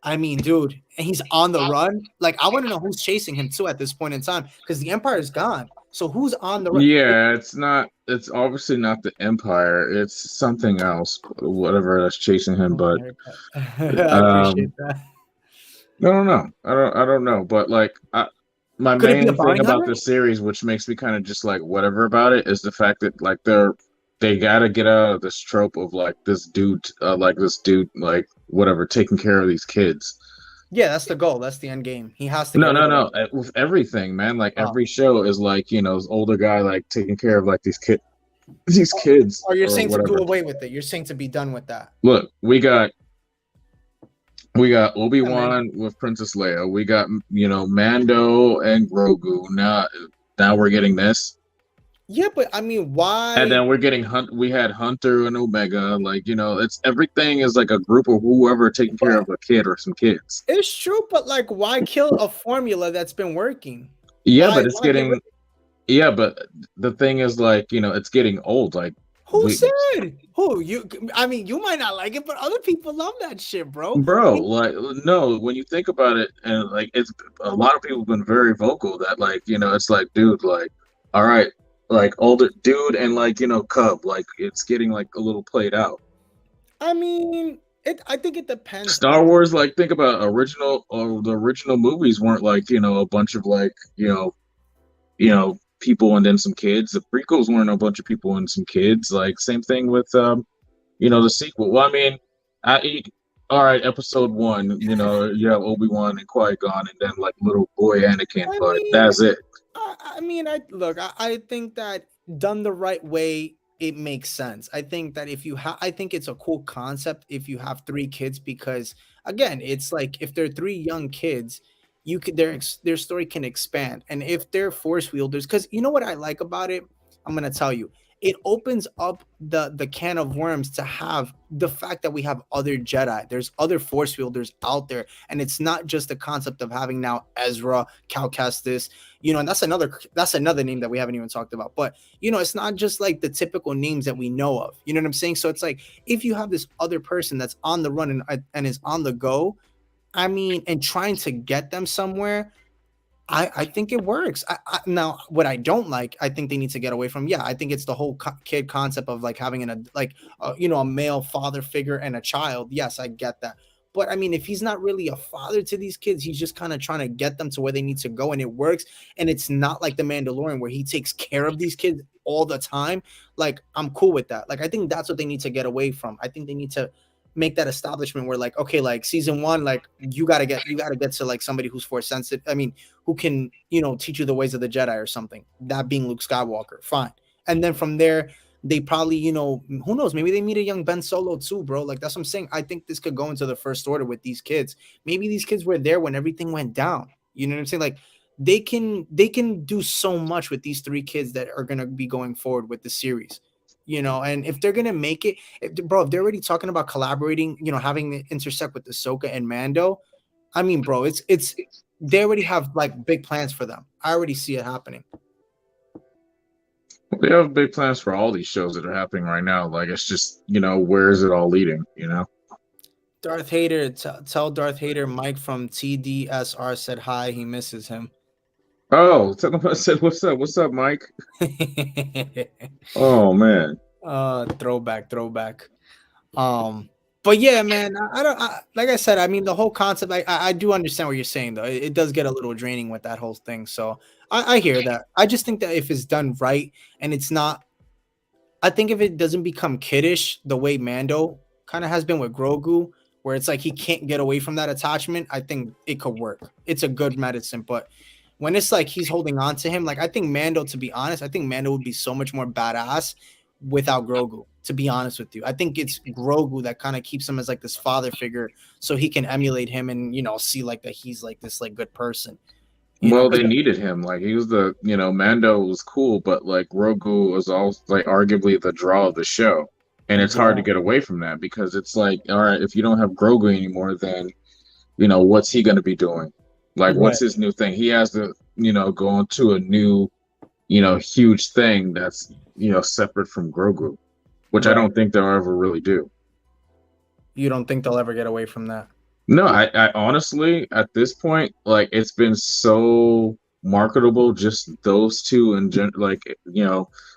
I mean, dude, and he's on the run. Like, I want to know who's chasing him too at this point in time, because the Empire is gone. So who's on the run? Yeah, it's obviously not the Empire. It's something else, whatever that's chasing him. But I appreciate that. I don't know. I don't know. But like, my Could it be a main thing bounty about hunter? this series, which makes me kind of just like whatever about it, is the fact that like they gotta get out of this trope of like this dude, like whatever, taking care of these kids. Yeah, that's the goal. That's the end game. He has to No, get rid no, of no. them. With everything, man. Like Oh. every show is like, this older guy like taking care of like these kids Or you're or saying to do whatever. away with it. You're saying to be done with that. Look, we got Yeah, Obi-Wan with Princess Leia. We got Mando and Grogu. Now we're getting this. Yeah, but I mean, why? And then we're getting We had Hunter and Omega. Like, it's everything is like a group of whoever taking care of a kid or some kids. It's true, but like, why kill a formula that's been working? Yeah, Why- but it's why get rid- getting Yeah, but the thing is, like, it's getting old. Like, Who we, said? Who you? I mean, you might not like it, but other people love that shit, bro. bro, like, no, when you think about it, and like, it's a lot of people have been very vocal that, like, it's like, dude, like, all right, like, older dude, and like, Cub, like, it's getting like a little played out. I mean, I think it depends. Star Wars, like, think about original, or the original movies weren't like, a bunch of like, people and then some kids. The prequels weren't a bunch of people and some kids. Like, same thing with the sequel. Well, I mean, I all right, episode one, you have Obi-Wan and Qui-Gon and then like little boy Anakin, I but mean, that's it. I think that done the right way, it makes sense. I think that I think it's a cool concept if you have three kids, because again, it's like if they're three young kids, you could their story can expand, and if they're force wielders, because you know what I like about it, I'm gonna tell you, it opens up the can of worms to have the fact that we have other Jedi. There's other force wielders out there, and it's not just the concept of having now Ezra, Cal Kestis, and that's another name that we haven't even talked about. But it's not just like the typical names that we know of. You know what I'm saying? So it's like if you have this other person that's on the run and is on the go, I mean, and trying to get them somewhere, I think it works. Now, what I don't like, I think they need to get away from. Yeah, I think it's the whole kid concept of like having a male father figure and a child. Yes, I get that. But I mean, if he's not really a father to these kids, he's just kind of trying to get them to where they need to go, and it works. And it's not like the Mandalorian where he takes care of these kids all the time. Like, I'm cool with that. Like, I think that's what they need to get away from. I think they need to make that establishment where, like, okay, like season one, like you gotta get to like somebody who's force sensitive. I mean, who can teach you the ways of the Jedi or something. That being Luke Skywalker, fine. And then from there, they probably who knows, maybe they meet a young Ben Solo too, bro. Like, that's what I'm saying. I think this could go into the First Order with these kids. Maybe these kids were there when everything went down. You know what I'm saying? Like, they can do so much with these three kids that are gonna be going forward with the series. And if they're gonna make it, if they're already talking about collaborating, having it intersect with Ahsoka and Mando. I mean, bro, it's they already have like big plans for them. I already see it happening. They have big plans for all these shows that are happening right now. Like, it's just, where is it all leading? Darth Hater, tell Darth Hater Mike from TDSR said hi. He misses him. Oh, tell them I said, what's up, Mike? Oh man. Throwback. But yeah, man, like I said, I mean, the whole concept, I do understand what you're saying, though. It does get a little draining with that whole thing. So I hear that. I just think that if it's done right and it's not, I think if it doesn't become kiddish the way Mando kind of has been with Grogu, where it's like he can't get away from that attachment, I think it could work. It's a good medicine. But when it's like he's holding on to him, like, I think Mando, to be honest, I think Mando would be so much more badass without Grogu, to be honest with you. I think it's Grogu that kind of keeps him as like this father figure, so he can emulate him and see like that he's like this like good person. Well, they needed him. Like, he was Mando was cool, but like Grogu was also like arguably the draw of the show. And it's hard to get away from that because it's like, all right, if you don't have Grogu anymore, then what's he gonna be doing? Like, what's his new thing? He has to, go into a new, huge thing that's, separate from Grogu, which I don't think they'll ever really do. You don't think they'll ever get away from that? No, I honestly, at this point, like, it's been so marketable, just those two, and like,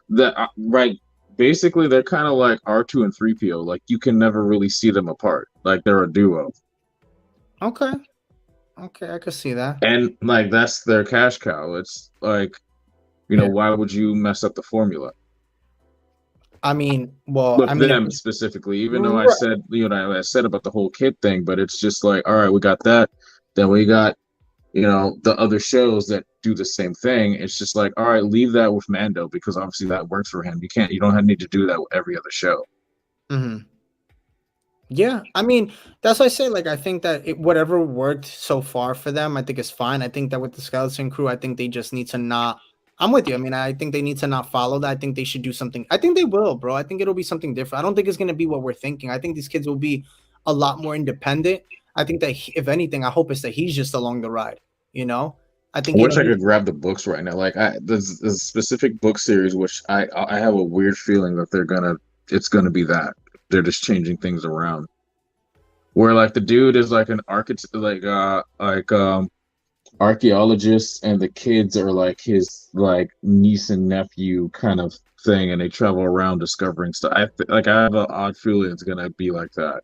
that right. Basically, they're kind of like R2 and 3PO. Like, you can never really see them apart. Like, they're a duo. Okay, I could see that. And like, that's their cash cow. It's like, why would you mess up the formula? I mean, well, With them specifically, even though I said, I said about the whole kid thing, but it's just like, all right, we got that. Then we got, the other shows that do the same thing. It's just like, all right, leave that with Mando because obviously that works for him. You don't need to do that with every other show. Mm-hmm. Yeah, I mean, that's why I say, like, I think that whatever worked so far for them, I think is fine. I think that with the Skeleton Crew, I think they just need to not. I'm with you. I mean, I think they need to not follow that. I think they should do something. I think they will, bro. I think it'll be something different. I don't think it's going to be what we're thinking. I think these kids will be a lot more independent. I think that if anything, I hope it's that he's just along the ride, I I think wish I could grab the books right now. Like there's a specific book series which I have a weird feeling that it's gonna be that they're just changing things around. Where like the dude is like an architect, archaeologist, and the kids are like his like niece and nephew kind of thing, and they travel around discovering stuff. I have an odd feeling it's gonna be like that.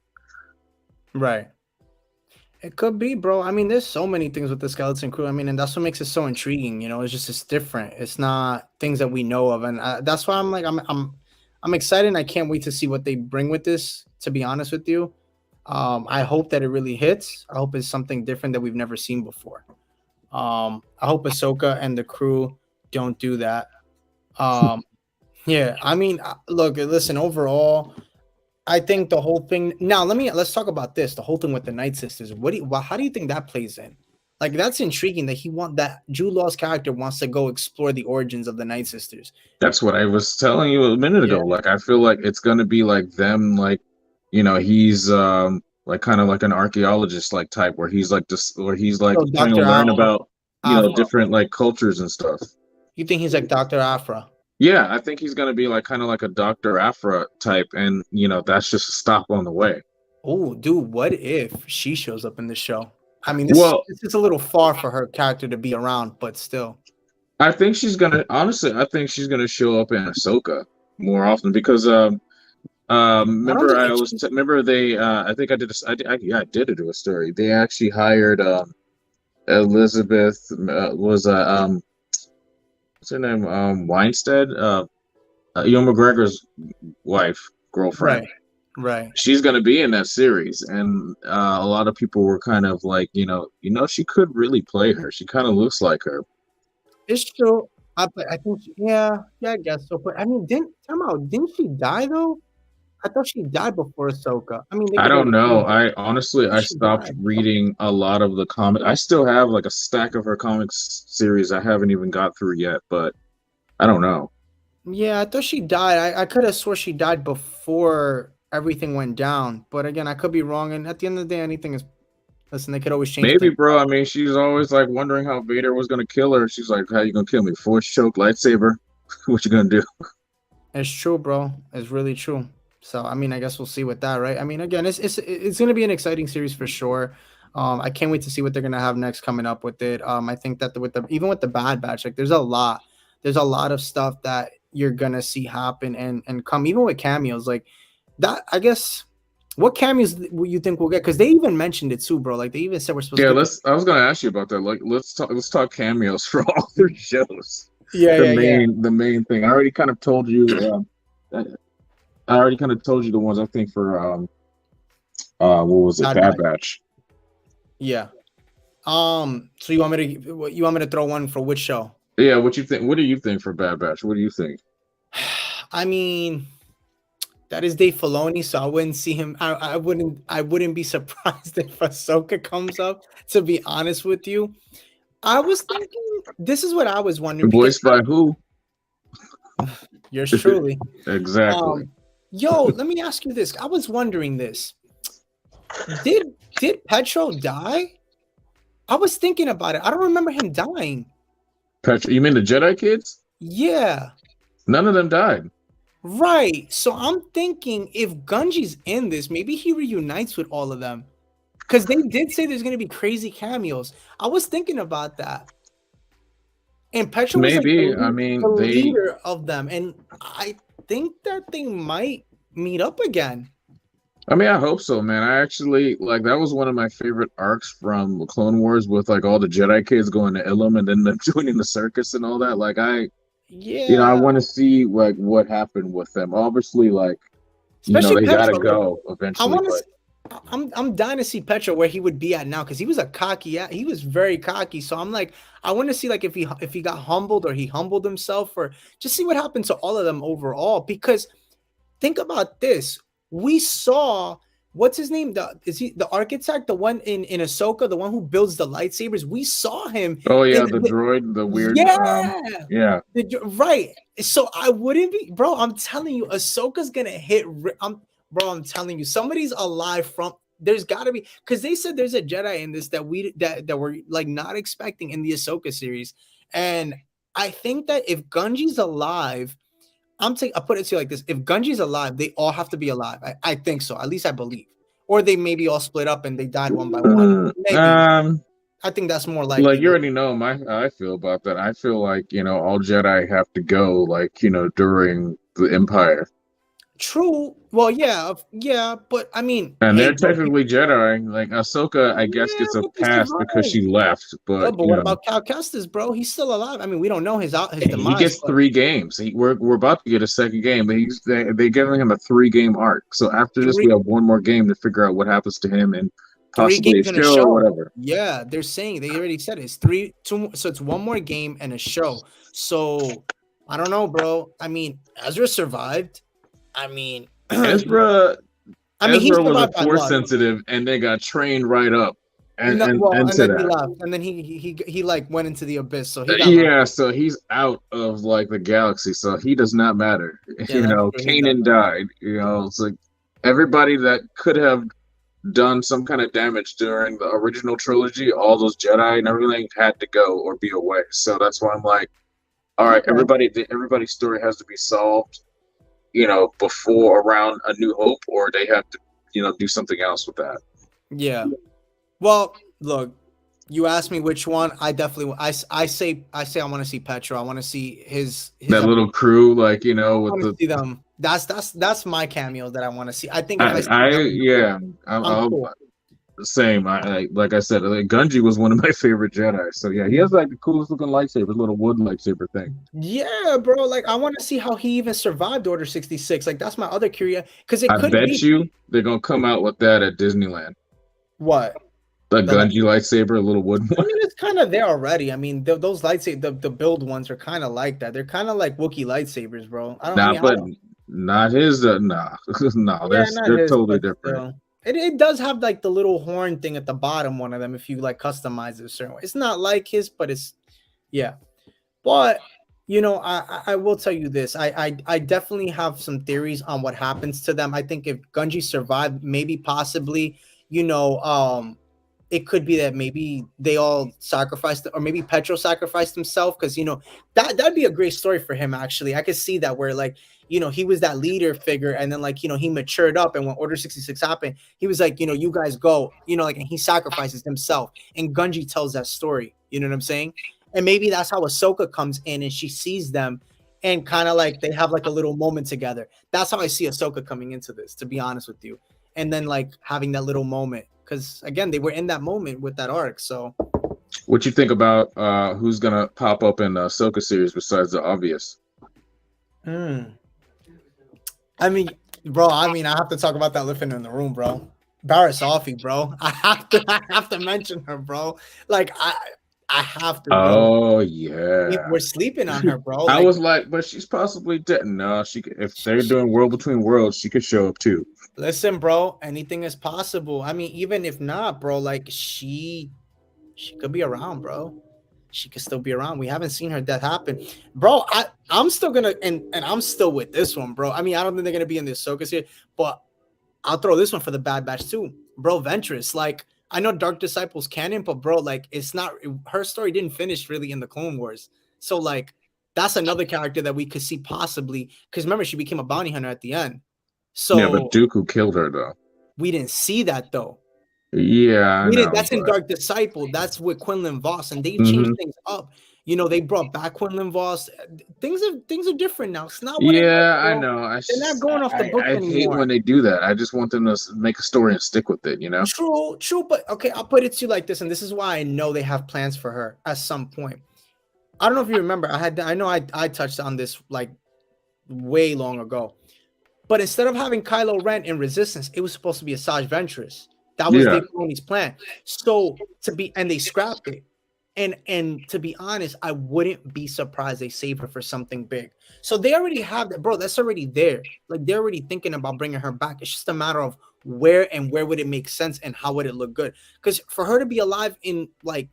right. It could be, bro. I mean, there's so many things with the skeleton crew. I mean, and that's what makes it so intriguing. You know, it's different. It's not things that we know of, and that's why I'm like, I'm excited. And I can't wait to see what they bring with this. To be honest with you, I hope that it really hits. I hope it's something different that we've never seen before. I hope Ahsoka and the crew don't do that. Um, yeah, I mean, look, listen. Overall, I think the whole thing. Now, let's talk about this. The whole thing with the Night Sisters. How do you think that plays in? Like, that's intriguing that Jude Law's character wants to go explore the origins of the Night Sisters. That's what I was telling you a minute ago. Yeah. Like I feel like it's gonna be like them, like he's like kind of like an archaeologist like type where he's like So trying to Dr. learn about Afra. different like cultures and stuff. You think he's like Dr. Afra? Yeah, I think he's gonna be like kind of like a Dr. Afra type, and that's just a stop on the way. Oh, dude, what if she shows up in the show? I mean, Well, this is a little far for her character to be around, but still. I think she's gonna honestly. I think she's gonna show up in Ahsoka more often because remember remember they I think I did I did do a story. They actually hired Elizabeth was what's her name Weinstead Ewan McGregor's girlfriend. Right. She's gonna be in that series, and a lot of people were kind of like she could really play her. She kind of looks like her. It's true. I think, yeah, I guess so. But I mean, didn't she die though? I thought she died before Ahsoka. I mean, I don't know. I She stopped died. reading a lot of the comic. I still have like a stack of her comics series I haven't even got through yet, but I don't know. Yeah, I thought she died. I could have swore she died before everything went down. But again, I could be wrong. And at the end of the day, anything is. Listen, they could always change. Maybe, things. bro. I mean, she's always like wondering how Vader was gonna kill her. She's like, "How you gonna kill me? Force choke, lightsaber? What you gonna do?" It's true, bro. It's really true. So I mean, I guess we'll see with that, right? I mean, again, it's gonna be an exciting series for sure. I can't wait to see what they're gonna have next coming up with it. I think that even with the Bad Batch, like there's a lot of stuff that you're gonna see happen and come, even with cameos like that. I guess what cameos you think we'll get? Because they even mentioned it too, bro. Like they even said we're supposed to. Yeah, I was gonna ask you about that. Like, let's talk cameos for all three shows. Yeah, the main thing. I already kind of told you. I already kind of told you the ones I think for what was it? Bad Batch. Yeah. So you want me to throw one for which show? Yeah, what you think? What do you think for Bad Batch? What do you think? I mean, that is Dave Filoni, so I wouldn't see him. I wouldn't be surprised if Ahsoka comes up. To be honest with you, I was thinking this is what I was wondering. Voiced by who? Yours truly. Exactly. Yo, let me ask you this. I was wondering this. Did Petro die? I was thinking about it. I don't remember him dying. Petro, you mean the Jedi kids? Yeah. None of them died. Right. So I'm thinking if Gunji's in this, maybe he reunites with all of them. Because they did say there's going to be crazy cameos. I was thinking about that. And Petro was maybe. the leader of them. And I think that they might meet up again. I mean, I hope so, man. I actually like that was one of my favorite arcs from Clone Wars with like all the Jedi kids going to Ilum and then them joining the circus and all that. Like I want to see like what happened with them. Obviously, like especially they Petro, gotta go eventually. I'm dying to see Petro where he would be at now because he was he was very cocky. So I'm like, I want to see like if he got humbled or he humbled himself or just see what happened to all of them overall. Because think about this. We saw what's his name? Is he the architect? The one in Ahsoka, the one who builds the lightsabers. We saw him. Oh yeah, the droid, the weird. Yeah. Right. So I wouldn't be, bro. I'm telling you, Ahsoka's gonna hit. I'm telling you, somebody's alive from there's got to be, because they said there's a Jedi in this that we're like not expecting in the Ahsoka series, and I think that if Gunji's alive, I'll put it to you like this: if Gunji's alive, they all have to be alive. I think so. At least I believe, or they maybe all split up and they died one by one. Maybe. I think that's more likely. Like you already know how I feel about that. I feel like, all Jedi have to go, like, during the Empire. True. Well, yeah, but I mean, and they're technically Jedi. Like Ahsoka, I guess gets a pass because she left. But what about Cal Kestis, bro? He's still alive. I mean, we don't know his demise. He gets 3 games. We're about to get a second game. They're giving him a 3-game arc. So after this, we have one more game to figure out what happens to him and possibly a show or whatever. Yeah, they're saying, they already said it's 2, so it's one more game and a show. So I don't know, bro. I mean, Ezra survived. I mean, Ezra was force sensitive, and they got trained right up. And then he left, and then he like went into the abyss. So so he's out of like the galaxy. So he does not matter. Kanan died. It's like everybody that could have done some kind of damage during the original trilogy, all those Jedi and everything had to go or be away. So that's why I'm like, all right, everybody's story has to be solved. Before around A New Hope, or they have to, do something else with that. Yeah. Well, look, you asked me which one. I definitely, I say I want to see Petra. I want to see his that little crew, like with see them. That's my cameo that I want to see. I think if I'm cool. Same. Like I said, Gunji was one of my favorite Jedi. So yeah, he has like the coolest looking lightsaber, little wood lightsaber thing. Yeah, bro. Like I want to see how he even survived Order 66. Like that's my other curiosity. Because I bet you they're gonna come out with that at Disneyland. What? The Gunji lightsaber, a little wood one. I mean, it's kind of there already. I mean, those lightsabers, the build ones are kind of like that. They're kind of like Wookiee lightsabers, bro. Not his. Nah, they're totally different. It does have like the little horn thing at the bottom, one of them, if you like customize it a certain way. It's not like his, but it's But I will tell you this. I definitely have some theories on what happens to them. I think if Gunji survived, maybe possibly, it could be that maybe they all sacrificed, or maybe Petro sacrificed himself, because that'd be a great story for him. Actually, I could see that, where like he was that leader figure, and then like he matured up, and when Order 66 happened, he was like, you guys go, and he sacrifices himself, and Gunji tells that story. You know what I'm saying? And maybe that's how Ahsoka comes in, and she sees them, and kind of like they have like a little moment together. That's how I see Ahsoka coming into this, to be honest with you, and then like having that little moment. Because again, they were in that moment with that arc. So, what you think about who's gonna pop up in the Ahsoka series besides the obvious? I mean, bro. I have to talk about that elephant in the room, bro. Barriss Offee, bro. I have to mention her, bro. Like I have to. Oh yeah, we're sleeping on her, bro. I was like, but she's possibly dead. No, if they're doing World Between Worlds, she could show up too. Listen, bro, anything is possible. I mean, even if not, bro, like she could be around, bro. She could still be around. We haven't seen her death happen, bro. I'm still gonna and I'm still with this one, bro. I mean, I don't think they're gonna be in the Ahsoka series, but I'll throw this one for the Bad Batch too, bro. Ventress, like I know Dark Disciples canon, but bro, like it's not, her story didn't finish really in the Clone Wars, so like that's another character that we could see possibly, because remember she became a bounty hunter at the end. So yeah, but Dooku killed her though. We didn't see that though. Yeah, that's in Dark Disciple. That's with Quinlan Voss, and they changed things up. They brought back Quinlan Voss. Things are different now. It's not. I know. They're not going off the book anymore. I hate when they do that. I just want them to make a story and stick with it. True. But okay, I'll put it to you like this, and this is why I know they have plans for her at some point. I don't know if you remember. I touched on this like way long ago. But instead of having Kylo Ren in Resistance, it was supposed to be Asajj Ventress. That was Dave Filoni's plan. So and they scrapped it. And to be honest, I wouldn't be surprised they save her for something big. So they already have that, bro. That's already there. Like they're already thinking about bringing her back. It's just a matter of where would it make sense and how would it look good. Because for her to be alive in like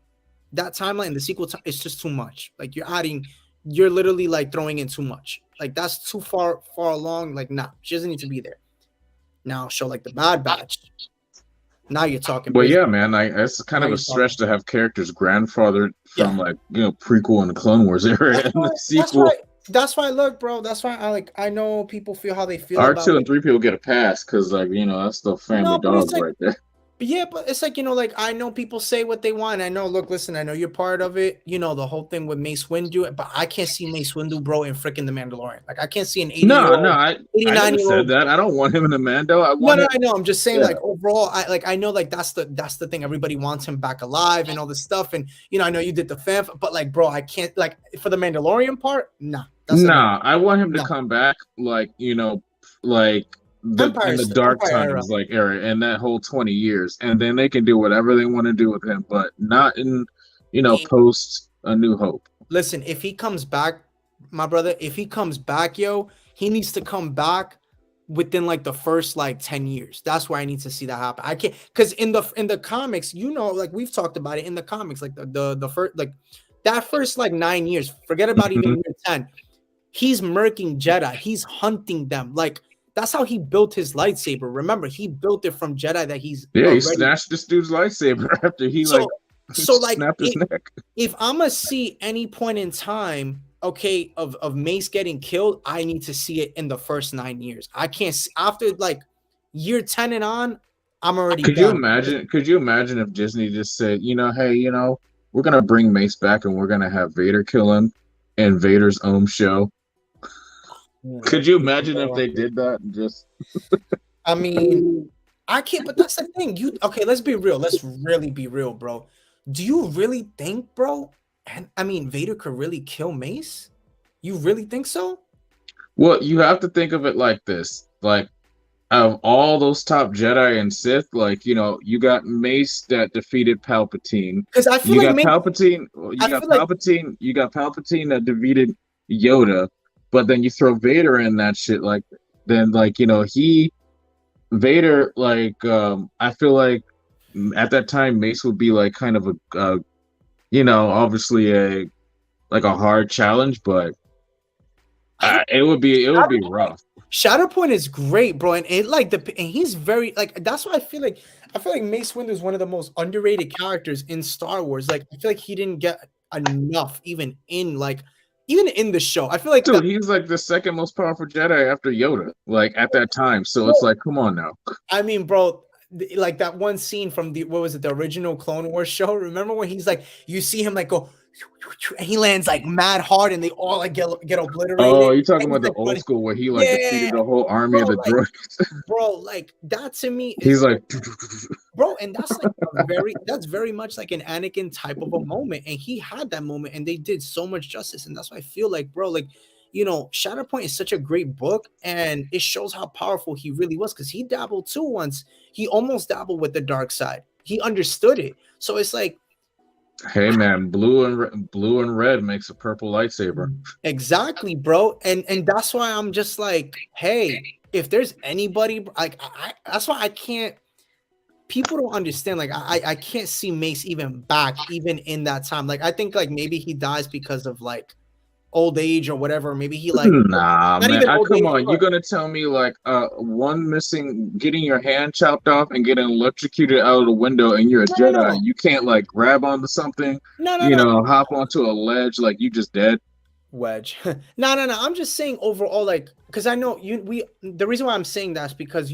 that timeline, the sequel, it's just too much. Like you're literally like throwing in too much. Like that's too far along. Like, nah, she doesn't need to be there. Now show like the Bad Batch. Now you're talking But business. yeah, man, it's kind Now of a you're talking. stretch to have characters grandfathered Yeah. from like prequel and the Clone Wars era and the That's sequel. why. That's why. Look, bro. That's why I know people feel how they feel about R2 and like. 3 people get a pass because that's the family No, but it's dogs like. right there. Yeah, but it's like, like I know people say what they want. I know, look, listen, I know you're part of it. The whole thing with Mace Windu, but I can't see Mace Windu, bro, in freaking The Mandalorian. Like, I can't see an 80 year No, old, I 89 never year said old. that. I don't want him in the Mando. I No, want no, him. I know. I'm just saying, Yeah. like, overall, I know, like, that's the thing. Everybody wants him back alive and all this stuff. And, I know you did the fan, but, like, bro, I can't, like, for the Mandalorian part, nah. I want him to come back, like, like in the dark times, like era, and that whole 20 years, and then they can do whatever they want to do with him, but not in, post A New Hope. Listen, if he comes back, my brother, if he comes back, yo, he needs to come back within like the first like 10 years. That's why I need to see that happen. I can't, because in the comics, like we've talked about it in the comics, like the first, like that first like 9 years, forget about even year 10. He's murking Jedi. He's hunting them. Like, that's how he built his lightsaber. Remember, he built it from Jedi that he's he snatched this dude's lightsaber after he snapped his neck. If I'm gonna see any point in time, okay, of Mace getting killed, I need to see it in the first 9 years. I can't see after like year 10 and on. I'm already. Could you imagine if Disney just said, hey, we're gonna bring Mace back and we're gonna have Vader kill him in Vader's own show? Could you imagine if they did that? I mean, I can't. But that's the thing. Let's be real. Let's really be real, bro. Do you really think, bro? And I mean, Vader could really kill Mace? You really think so? Well, you have to think of it like this: like, of all those top Jedi and Sith, like you got Mace that defeated Palpatine. Because I feel you like got Palpatine. You got Palpatine that defeated Yoda. But then you throw Vader in that shit, like then Vader, like I feel like at that time Mace would be like kind of a obviously a hard challenge, but it would be rough. Shatterpoint is great, bro, and he's very like that's why I feel like Mace Windu is one of the most underrated characters in Star Wars. Like I feel like he didn't get enough even in the show. I feel like he's like the second most powerful Jedi after Yoda, like at that time. So it's like, come on now. I mean, bro, like that one scene from the original Clone Wars show. Remember when he's like, you see him like go, and he lands like mad hard, and they all like get obliterated. Oh, you're talking about the old school where he defeated the whole army of the droids. Bro, like that to me, he's like, bro, and that's like that's very much like an Anakin type of a moment, and he had that moment, and they did so much justice, and that's why I feel like, bro, like Shatterpoint is such a great book, and it shows how powerful he really was because he dabbled too once. He almost dabbled with the dark side. He understood it, so it's like. Hey man, blue and red makes a purple lightsaber. Exactly, bro, and that's why I'm just like, hey, if there's anybody like, that's why I can't. People don't understand. Like, I can't see Mace even back, even in that time. Like, I think like maybe he dies because of like old age or whatever. Maybe he like nah, man. Come on, you're gonna tell me like one missing, getting your hand chopped off and getting electrocuted out of the window, and you're a Jedi. No. You can't like grab onto something. No. Hop onto a ledge like you just dead. Wedge. No. I'm just saying overall, like, because I know the reason why I'm saying that is because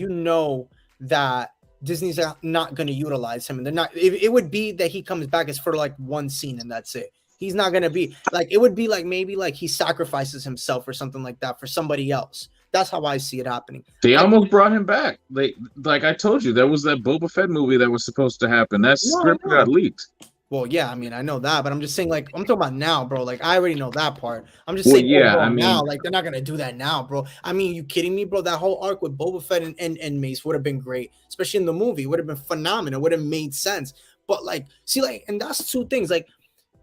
that Disney's not going to utilize him, and they're not. It would be that he comes back as for like one scene and that's it. He's not gonna be like, it would be like maybe like he sacrifices himself or something like that for somebody else. That's how I see it happening. They almost brought him back. Like I told you, there was that Boba Fett movie that was supposed to happen. That script got leaked. Well, yeah, I mean, I know that, but I'm just saying, like, I'm talking about now, bro. Like, I already know that part. I'm just saying, now, like, they're not gonna do that now, bro. I mean, you kidding me, bro? That whole arc with Boba Fett and Mace would have been great, especially in the movie. It would have been phenomenal. It would have made sense. But like, see, like, and that's two things. Like,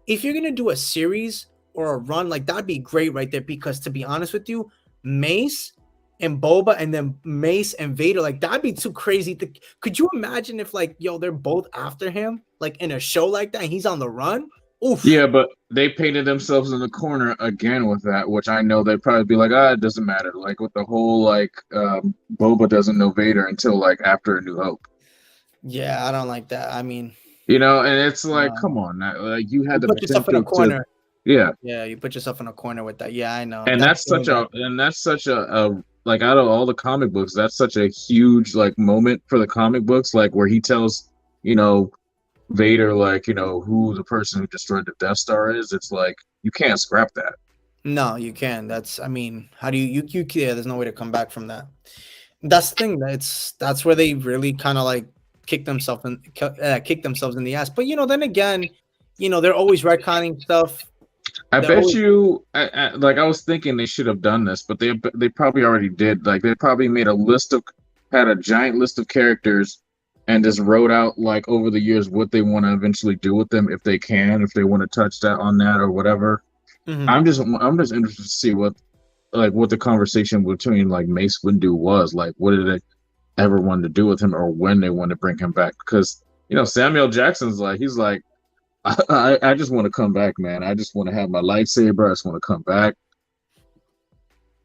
if you're gonna do a series or a run, like, that'd be great right there. Because to be honest with you, Mace and Boba and then Mace and Vader, like, that'd be too crazy. Could you imagine if, like, they're both after him, like, in a show like that, and he's on the run? Oof. Yeah, but they painted themselves in the corner again with that, which I know they'd probably be like, it doesn't matter. Like, with the whole, like, Boba doesn't know Vader until, like, after A New Hope. Yeah, I don't like that. I mean, You know, and it's like, no. come on, like you You had the put yourself in a potential to, corner. yeah. Yeah, you put yourself in a corner with that. Yeah, I know. And That's that's the only such bad a and that's such a like out of all the comic books, that's such a huge like moment for the comic books, like where he tells, you know, Vader like, you know, who the person who destroyed the Death Star is. It's like you can't scrap that. No, you can. That's, I mean, how do you yeah, there's no way to come back from that. That's the thing. That's where they really kind of like kick themselves in the ass. But then again, they're always retconning stuff. I They're bet always you, like I was thinking they should have done this, but they probably already did. Like they probably made had a giant list of characters, and just wrote out like over the years what they want to eventually do with them if they can, if they want to touch that on that or whatever. Mhm. I'm just interested to see what the conversation between like Mace Windu was like. What did they ever want to do with him, or when they want to bring him back? Because Samuel Jackson's like he's like. I just want to come back, man. I just want to have my lightsaber. I just want to come back.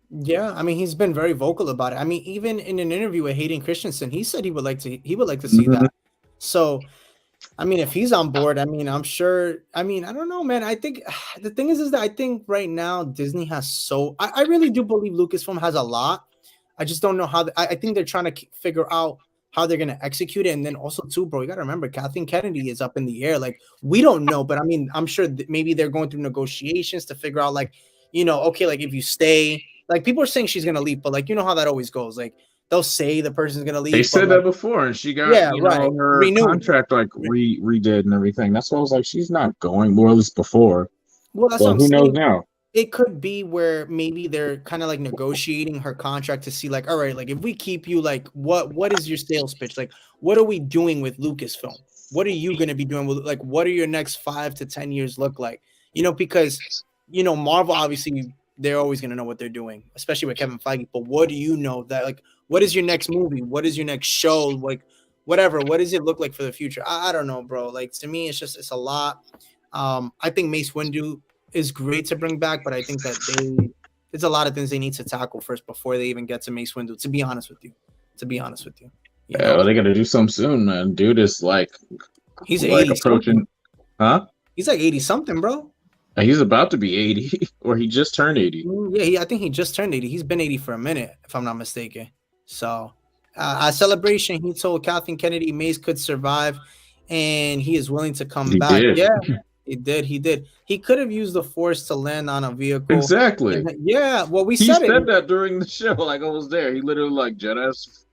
Yeah, I mean, he's been very vocal about it. I mean, even in an interview with Hayden Christensen, he said he would like to see Mhm. that. So, I mean, if he's on board, I mean, I'm sure. I mean, I don't know, man. I think the thing is that I think right now Disney has I really do believe Lucasfilm has a lot. I just don't know how. I think they're trying to figure out how they're gonna execute it, and then also too, bro. You gotta remember, Kathleen Kennedy is up in the air. Like we don't know, but I mean, I'm sure maybe they're going through negotiations to figure out, like, okay, like if you stay, like people are saying she's gonna leave, but like how that always goes. Like they'll say the person's gonna They leave, but said like that before, and she got yeah, right, her renewed. contract like redid and everything. That's why I was like, she's not going. More or less before, Well, that's what but I'm who knows saying. now? It could be where maybe they're kind of like negotiating her contract to see, like, all right, like if we keep you, like, what is your sales pitch? Like, what are we doing with Lucasfilm? What are you going to be doing with, like, what are your next 5 to 10 years look like? Because Marvel, obviously they're always going to know what they're doing, especially with Kevin Feige. But what do you know that, like, what is your next movie? What is your next show? Like, whatever. What does it look like for the future? I don't know, bro. Like, to me, it's a lot. I think Mace Windu is great to bring back, but I think that there's a lot of things they need to tackle first before they even get to Mace Windu. To be honest with you, Well, they got to do something soon, man. Dude is like he's 80 something. approaching, huh? He's like 80 something, bro. He's about to be 80, or he just turned 80. Yeah, I think he just turned 80. He's been 80 for a minute, if I'm not mistaken. So, at Celebration, he told Kathleen Kennedy Mace could survive, and he is willing to come He back. did. Yeah, he did. He did. He could have used the Force to land on a vehicle. Exactly. Yeah, well, we He said said it. that during the show, like I was there. He literally like Jedi's,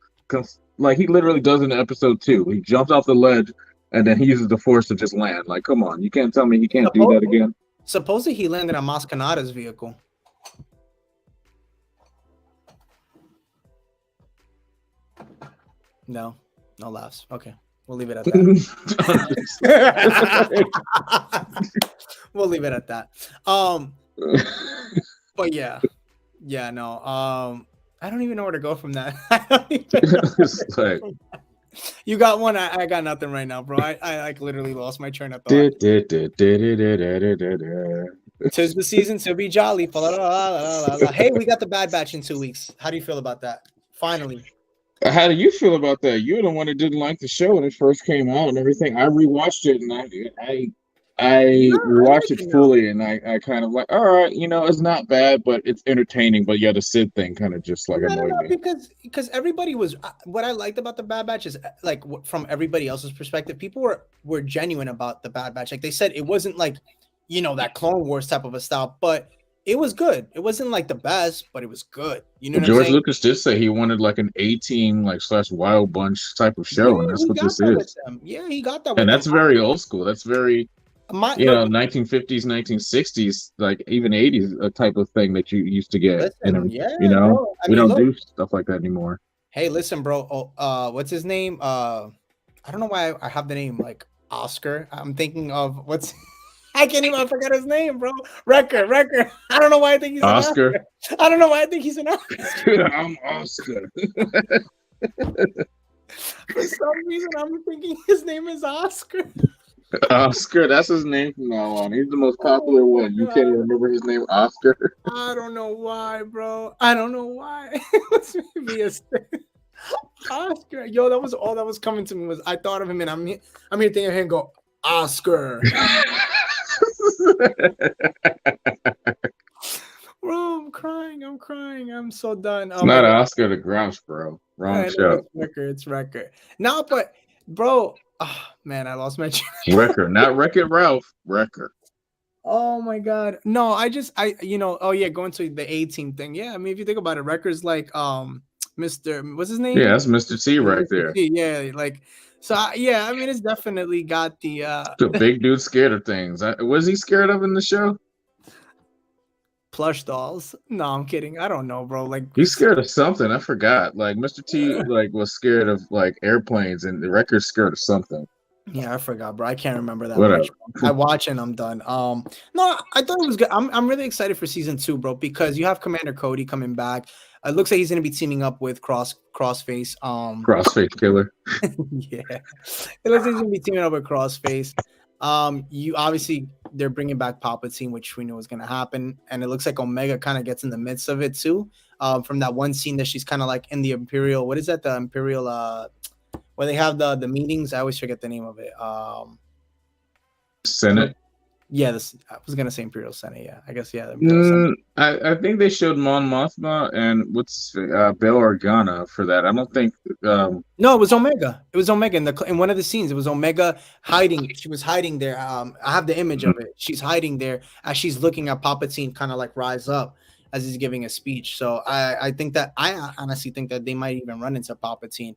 like he literally does in episode 2. He jumps off the ledge and then he uses the Force to just land. Like, come on, you can't tell me he can't do that again. Supposedly he landed on Maz Kanata's vehicle. No laughs. Okay, we'll leave it at that. We'll leave it at that. But yeah, no. I don't even know where to go from that. Like, you got one. I got nothing right now, bro. I like literally lost my train of thought. Tis the season to be jolly. Hey, we got the Bad Batch in 2 weeks. How do you feel about that? Finally. how do you feel about that? You're the one that didn't like the show when it first came out and everything. I rewatched it and I watched it fully, and I kind of like, all right, it's not bad, but it's entertaining. But yeah, the Sid thing kind of just like annoyed me. Because everybody was. What I liked about the Bad Batch is like from everybody else's perspective, people were genuine about the Bad Batch. Like they said, it wasn't like that Clone Wars type of a style, but it was good. It wasn't like the best, but it was good. You know what George I'm saying? Lucas did say he wanted like an A-team like / Wild Bunch type of show, and that's what this is. Yeah, he got that. And that's very old school. That's very 1950s, 1960s, like even 80s type of thing that you used to get. Listen, bro, we don't do stuff like that anymore. Hey, listen, bro. What's his name? I don't know why I have the name like Oscar. I'm thinking of I can't even. I forgot his name, bro. Wrecker. I don't know why I think he's Oscar. An Oscar. I don't know why I think he's an Oscar. I'm Oscar. For some reason, I'm thinking his name is Oscar. Oscar, that's his name from now on. He's the most popular one. You can't even remember his name, Oscar. I don't know why, bro. I don't know why. Let's maybe Oscar, yo, that was all that was coming to me was I thought of him, and I'm here thinking of him go Oscar. Bro, I'm crying. I'm so done. It's not Oscar the Grouch, bro. Wrong show. It's Wrecker. No, but bro, man, I lost my Wrecker, not Wreck-It Ralph. Wrecker. Oh my god. No, oh yeah, going to the A-Team thing. Yeah, I mean, if you think about it, Wrecker's like Mr. What's his name? Yeah, that's Mr. T right there. T, yeah, like so. Yeah, I mean, it's definitely got the big dude scared of things. Was he scared of in the show? Plush dolls. No, I'm kidding. I don't know, bro. Like he's scared of something. I forgot. Like Mr. T, like was scared of like airplanes, and the Wrecker's scared of something. Yeah, I forgot, bro. I can't remember that much. I watch and I'm done. No, I thought it was good. I'm really excited for season 2, bro, because you have Commander Cody coming back. It looks like he's gonna be teaming up with Crossface. Crossface Killer. Yeah, it looks like he's gonna be teaming up with Crossface. You obviously they're bringing back Palpatine, which we knew was gonna happen, and it looks like Omega kind of gets in the midst of it too. From that one scene that she's kind of like in the Imperial. What is that? The Imperial. Where they have the meetings, I always forget the name of it. Senate. Yeah, I was gonna say Imperial Senate. Yeah, I guess yeah. I think they showed Mon Mothma and Bail Organa for that. I don't think. No, it was Omega. It was Omega in one of the scenes. It was Omega hiding. She was hiding there. I have the image of it. She's hiding there as she's looking at Palpatine, kind of like rise up as he's giving a speech. So I honestly think that they might even run into Palpatine.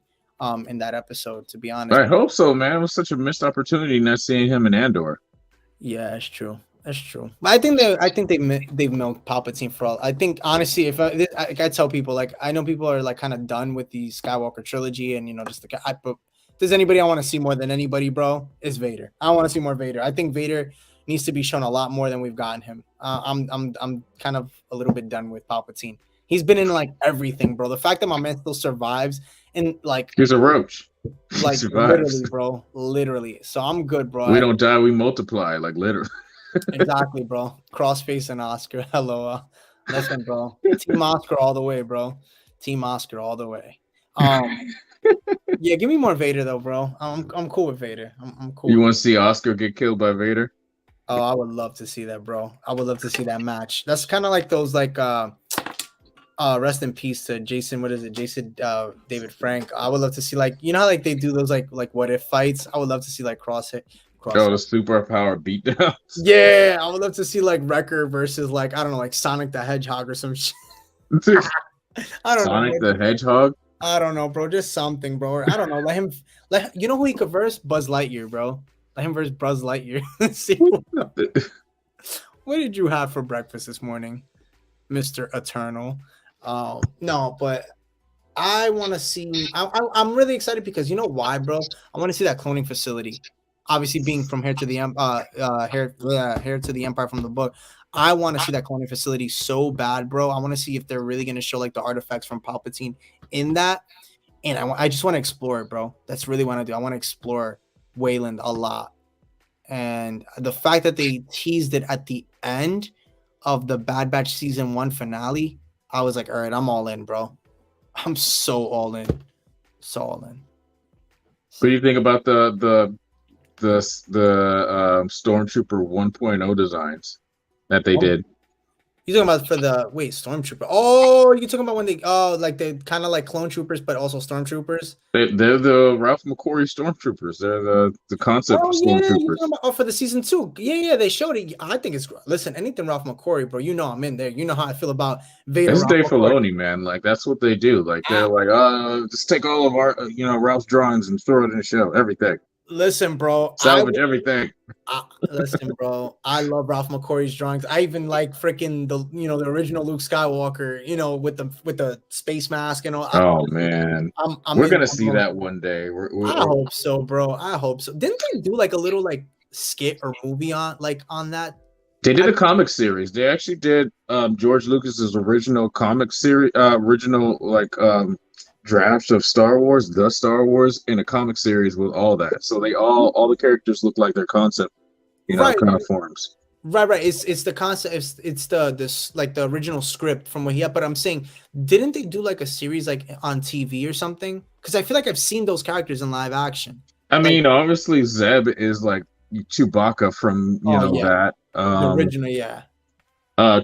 In that episode, to be honest. I hope so, man. It was such a missed opportunity not seeing him in Andor. Yeah, that's true. But I think they've milked Palpatine for all. I think honestly, if I tell people, like I know people are like kind of done with the Skywalker trilogy, and just like if there's anybody I want to see more than anybody, bro, is Vader. I want to see more Vader. I think Vader needs to be shown a lot more than we've gotten him. I'm kind of a little bit done with Palpatine. He's been in like everything, bro. The fact that my man still survives. And like he's a roach, like literally, bro, literally. So I'm good, bro. We don't die, we multiply, like literally. Exactly, bro. Crossface and Oscar. Hello, listen, bro. Team Oscar all the way, bro. Team Oscar all the way. Yeah, give me more Vader though, bro. I'm cool with Vader. I'm cool. You want to see Oscar get killed by Vader? Oh, I would love to see that, bro. I would love to see that match. That's kind of like those like rest in peace to Jason. What is it? Jason David Frank. I would love to see like how like they do those like what if fights. I would love to see like cross the superpower beatdown. Yeah, I would love to see like Wrecker versus like I don't know like Sonic the Hedgehog or some shit. I don't know. Sonic the Hedgehog. I don't know, bro. Just something, bro. I don't know. Let you know who he could verse? Buzz Lightyear, bro. Let him verse Buzz Lightyear. See what did you have for breakfast this morning, Mr. Eternal? No, but I want to see. I'm really excited because you know why, bro? I want to see that cloning facility. Obviously, being from Heir to the Empire from the book, I want to see that cloning facility so bad, bro. I want to see if they're really gonna show like the artifacts from Palpatine in that, and I just want to explore it, bro. That's really what I do. I want to explore Wayland a lot, and the fact that they teased it at the end of the Bad Batch season 1 finale. I was like, all right, I'm all in, bro. I'm so all in. So all in. What do you think about the Stormtrooper 1.0 designs that they did? You talking about for the Stormtrooper? Oh, you talking about when they like they kind of like clone troopers, but also stormtroopers? They're the Ralph McQuarrie stormtroopers. They're the concept of stormtroopers. For the season 2. Yeah, they showed it. I think it's listen. Anything Ralph McQuarrie, bro. You know I'm in there. You know how I feel about Vader. It's Dave Filoni, man. Like that's what they do. Like they're like, just take all of our, Ralph's drawings and throw it in the show. Everything. Listen, bro. Salvage everything. Listen, bro. I love Ralph McQuarrie's drawings. I even like freaking the original Luke Skywalker. With the space mask and all. Oh man, we're gonna see that one day. I hope so, bro. I hope so. Didn't they do like a little like skit or movie on that? They did a comic series. They actually did George Lucas's original comic series, drafts of Star Wars, the Star Wars, in a comic series with all that. So they all the characters look like their concept, kind of forms. Right. It's the concept. It's the this like the original script from what he had. But I'm saying, didn't they do like a series like on TV or something? Because I feel like I've seen those characters in live action. I Like, mean, obviously Zeb is like Chewbacca from oh yeah, that. the original, yeah.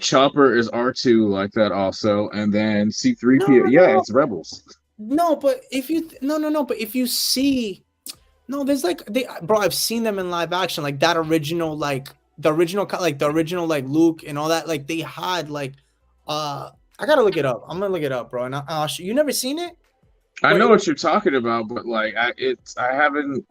Chopper is R2 like that also, and then No, C3PO. Yeah, no, it's Rebels. no. But if you no. But if you see, no, there's like bro. I've seen them in live action, like that original, like the original, like Luke and all that. Like they had like, I gotta look it up. I'm gonna look it up, bro. And you never seen it? I Wait, know what you're talking about, but like I haven't.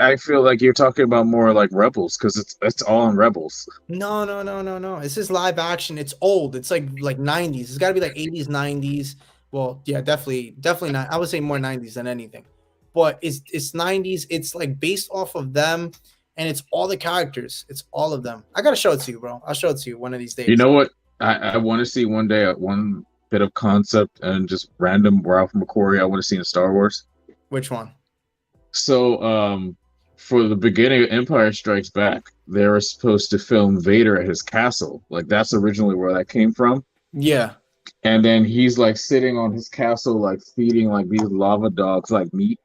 I feel like you're talking about more like Rebels because it's all in Rebels. no. This is live action. It's old. It's like 90s. It's got to be like 80s, 90s. Well, yeah, definitely not. I would say more 90s than anything. But it's 90s. It's like based off of them, and it's all the characters. It's all of them. I gotta show it to you, bro. I'll show it to you one of these days. You know what? I want to see one day one bit of concept and just random Ralph McQuarrie I want to see in Star Wars. Which one? So, for the beginning of Empire Strikes Back, they were supposed to film Vader at his castle. Like that's originally where that came from. Yeah, And then he's like sitting on his castle, like feeding like these lava dogs like meat.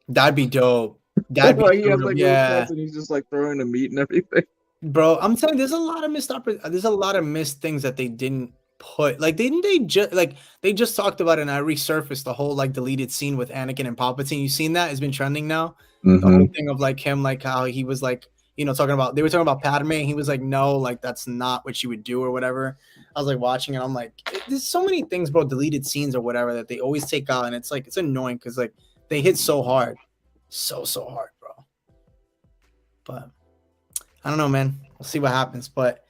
that'd be dope. That'd be Like, he has, dope. like, little Yeah. cups and he's just like throwing the meat and everything. Bro, I'm telling you, there's a lot of missed things that they didn't put. Like, didn't they just like they just talked about it and I resurfaced the whole like deleted scene with Anakin and Palpatine. You seen that? It's been trending now. The whole thing of like him, like how he was like, they were talking about Padme, and he was like, no, like that's not what she would do or whatever. I was like watching it, I'm like, there's so many things, bro, deleted scenes or whatever that they always take out, and it's like it's annoying because like they hit so hard, so hard, bro. But I don't know, man. We'll see what happens. But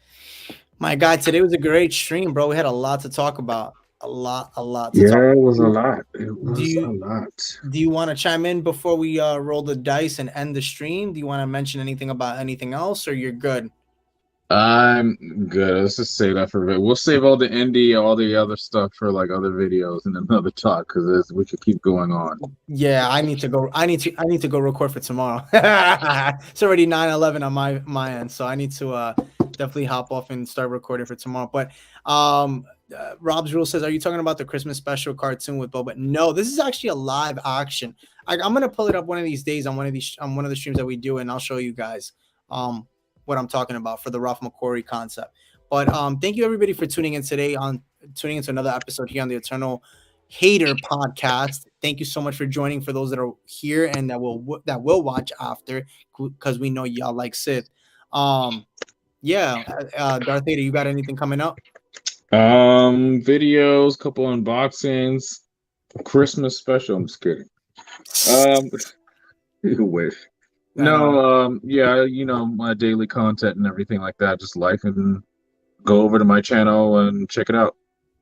my God, today was a great stream, bro. We had a lot to talk about. A lot to talk about. It was a lot. It was a lot. Do you want to chime in before we roll the dice and end the stream? Do you want to mention anything about anything else, or you're good? I'm good. Let's just save that for a bit. We'll save all the indie, all the other stuff for like other videos and another talk because we could keep going on. Yeah, I need to go. I need to go record for tomorrow. It's already 9:11 on my end, so I need to definitely hop off and start recording for tomorrow. But Rob's Rule says, "Are you talking about the Christmas special cartoon with Boba?" No, this is actually a live action. I'm gonna pull it up one of these days on one of the streams that we do, and I'll show you guys what I'm talking about for the Ralph McQuarrie concept. But thank you everybody for tuning in today, tuning into another episode here on the Eternal Hater podcast. Thank you so much for joining. For those that are here and that will watch after, because we know y'all like Sith. Darth Vader, you got anything coming up? Videos, couple unboxings, Christmas special. I'm just kidding. You wish. No, my daily content and everything like that. Just like and go over to my channel and check it out.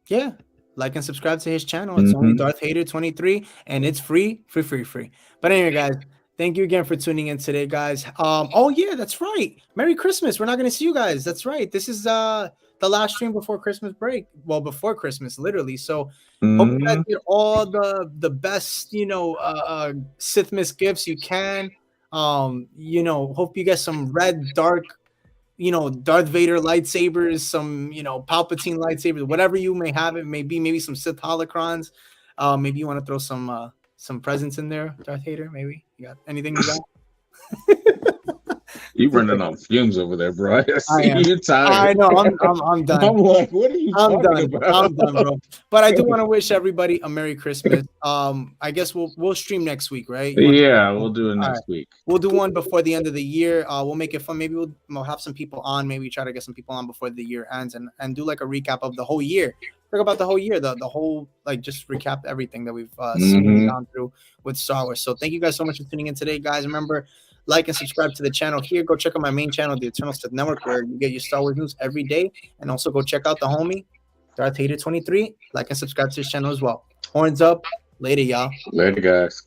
Yeah, like and subscribe to his channel. It's only Darth Hater 23, and it's free. But anyway, guys, thank you again for tuning in today, guys. Oh yeah, that's right. Merry Christmas. We're not gonna see you guys. That's right. This is the last stream before Christmas break. Well, before Christmas, literally. So hope you guys get all the best, Sith Miss gifts you can. Hope you get some red dark, Darth Vader lightsabers, some, Palpatine lightsabers, whatever you may have. It may be maybe some Sith holocrons. Maybe you want to throw some presents in there, Darth Vader. Maybe you got anything you got. You running on fumes over there, bro. I see you tired. I know. I'm done. I'm like, what are you talking about? I'm done, bro. But I do want to wish everybody a Merry Christmas. I guess we'll stream next week, right? Yeah, we'll do it next week. We'll do one before the end of the year. We'll make it fun. Maybe we'll have some people on. Maybe try to get some people on before the year ends and do like a recap of the whole year. Talk about the whole year, the whole, like, just recap everything that we've seen and gone through with Star Wars. So thank you guys so much for tuning in today, guys. Remember, like and subscribe to the channel here. Go check out my main channel, the Eternal Sith Network, where you get your Star Wars news every day. And also go check out the homie, Darth Hater 23. Like and subscribe to his channel as well. Horns up. Later, y'all. Later, guys.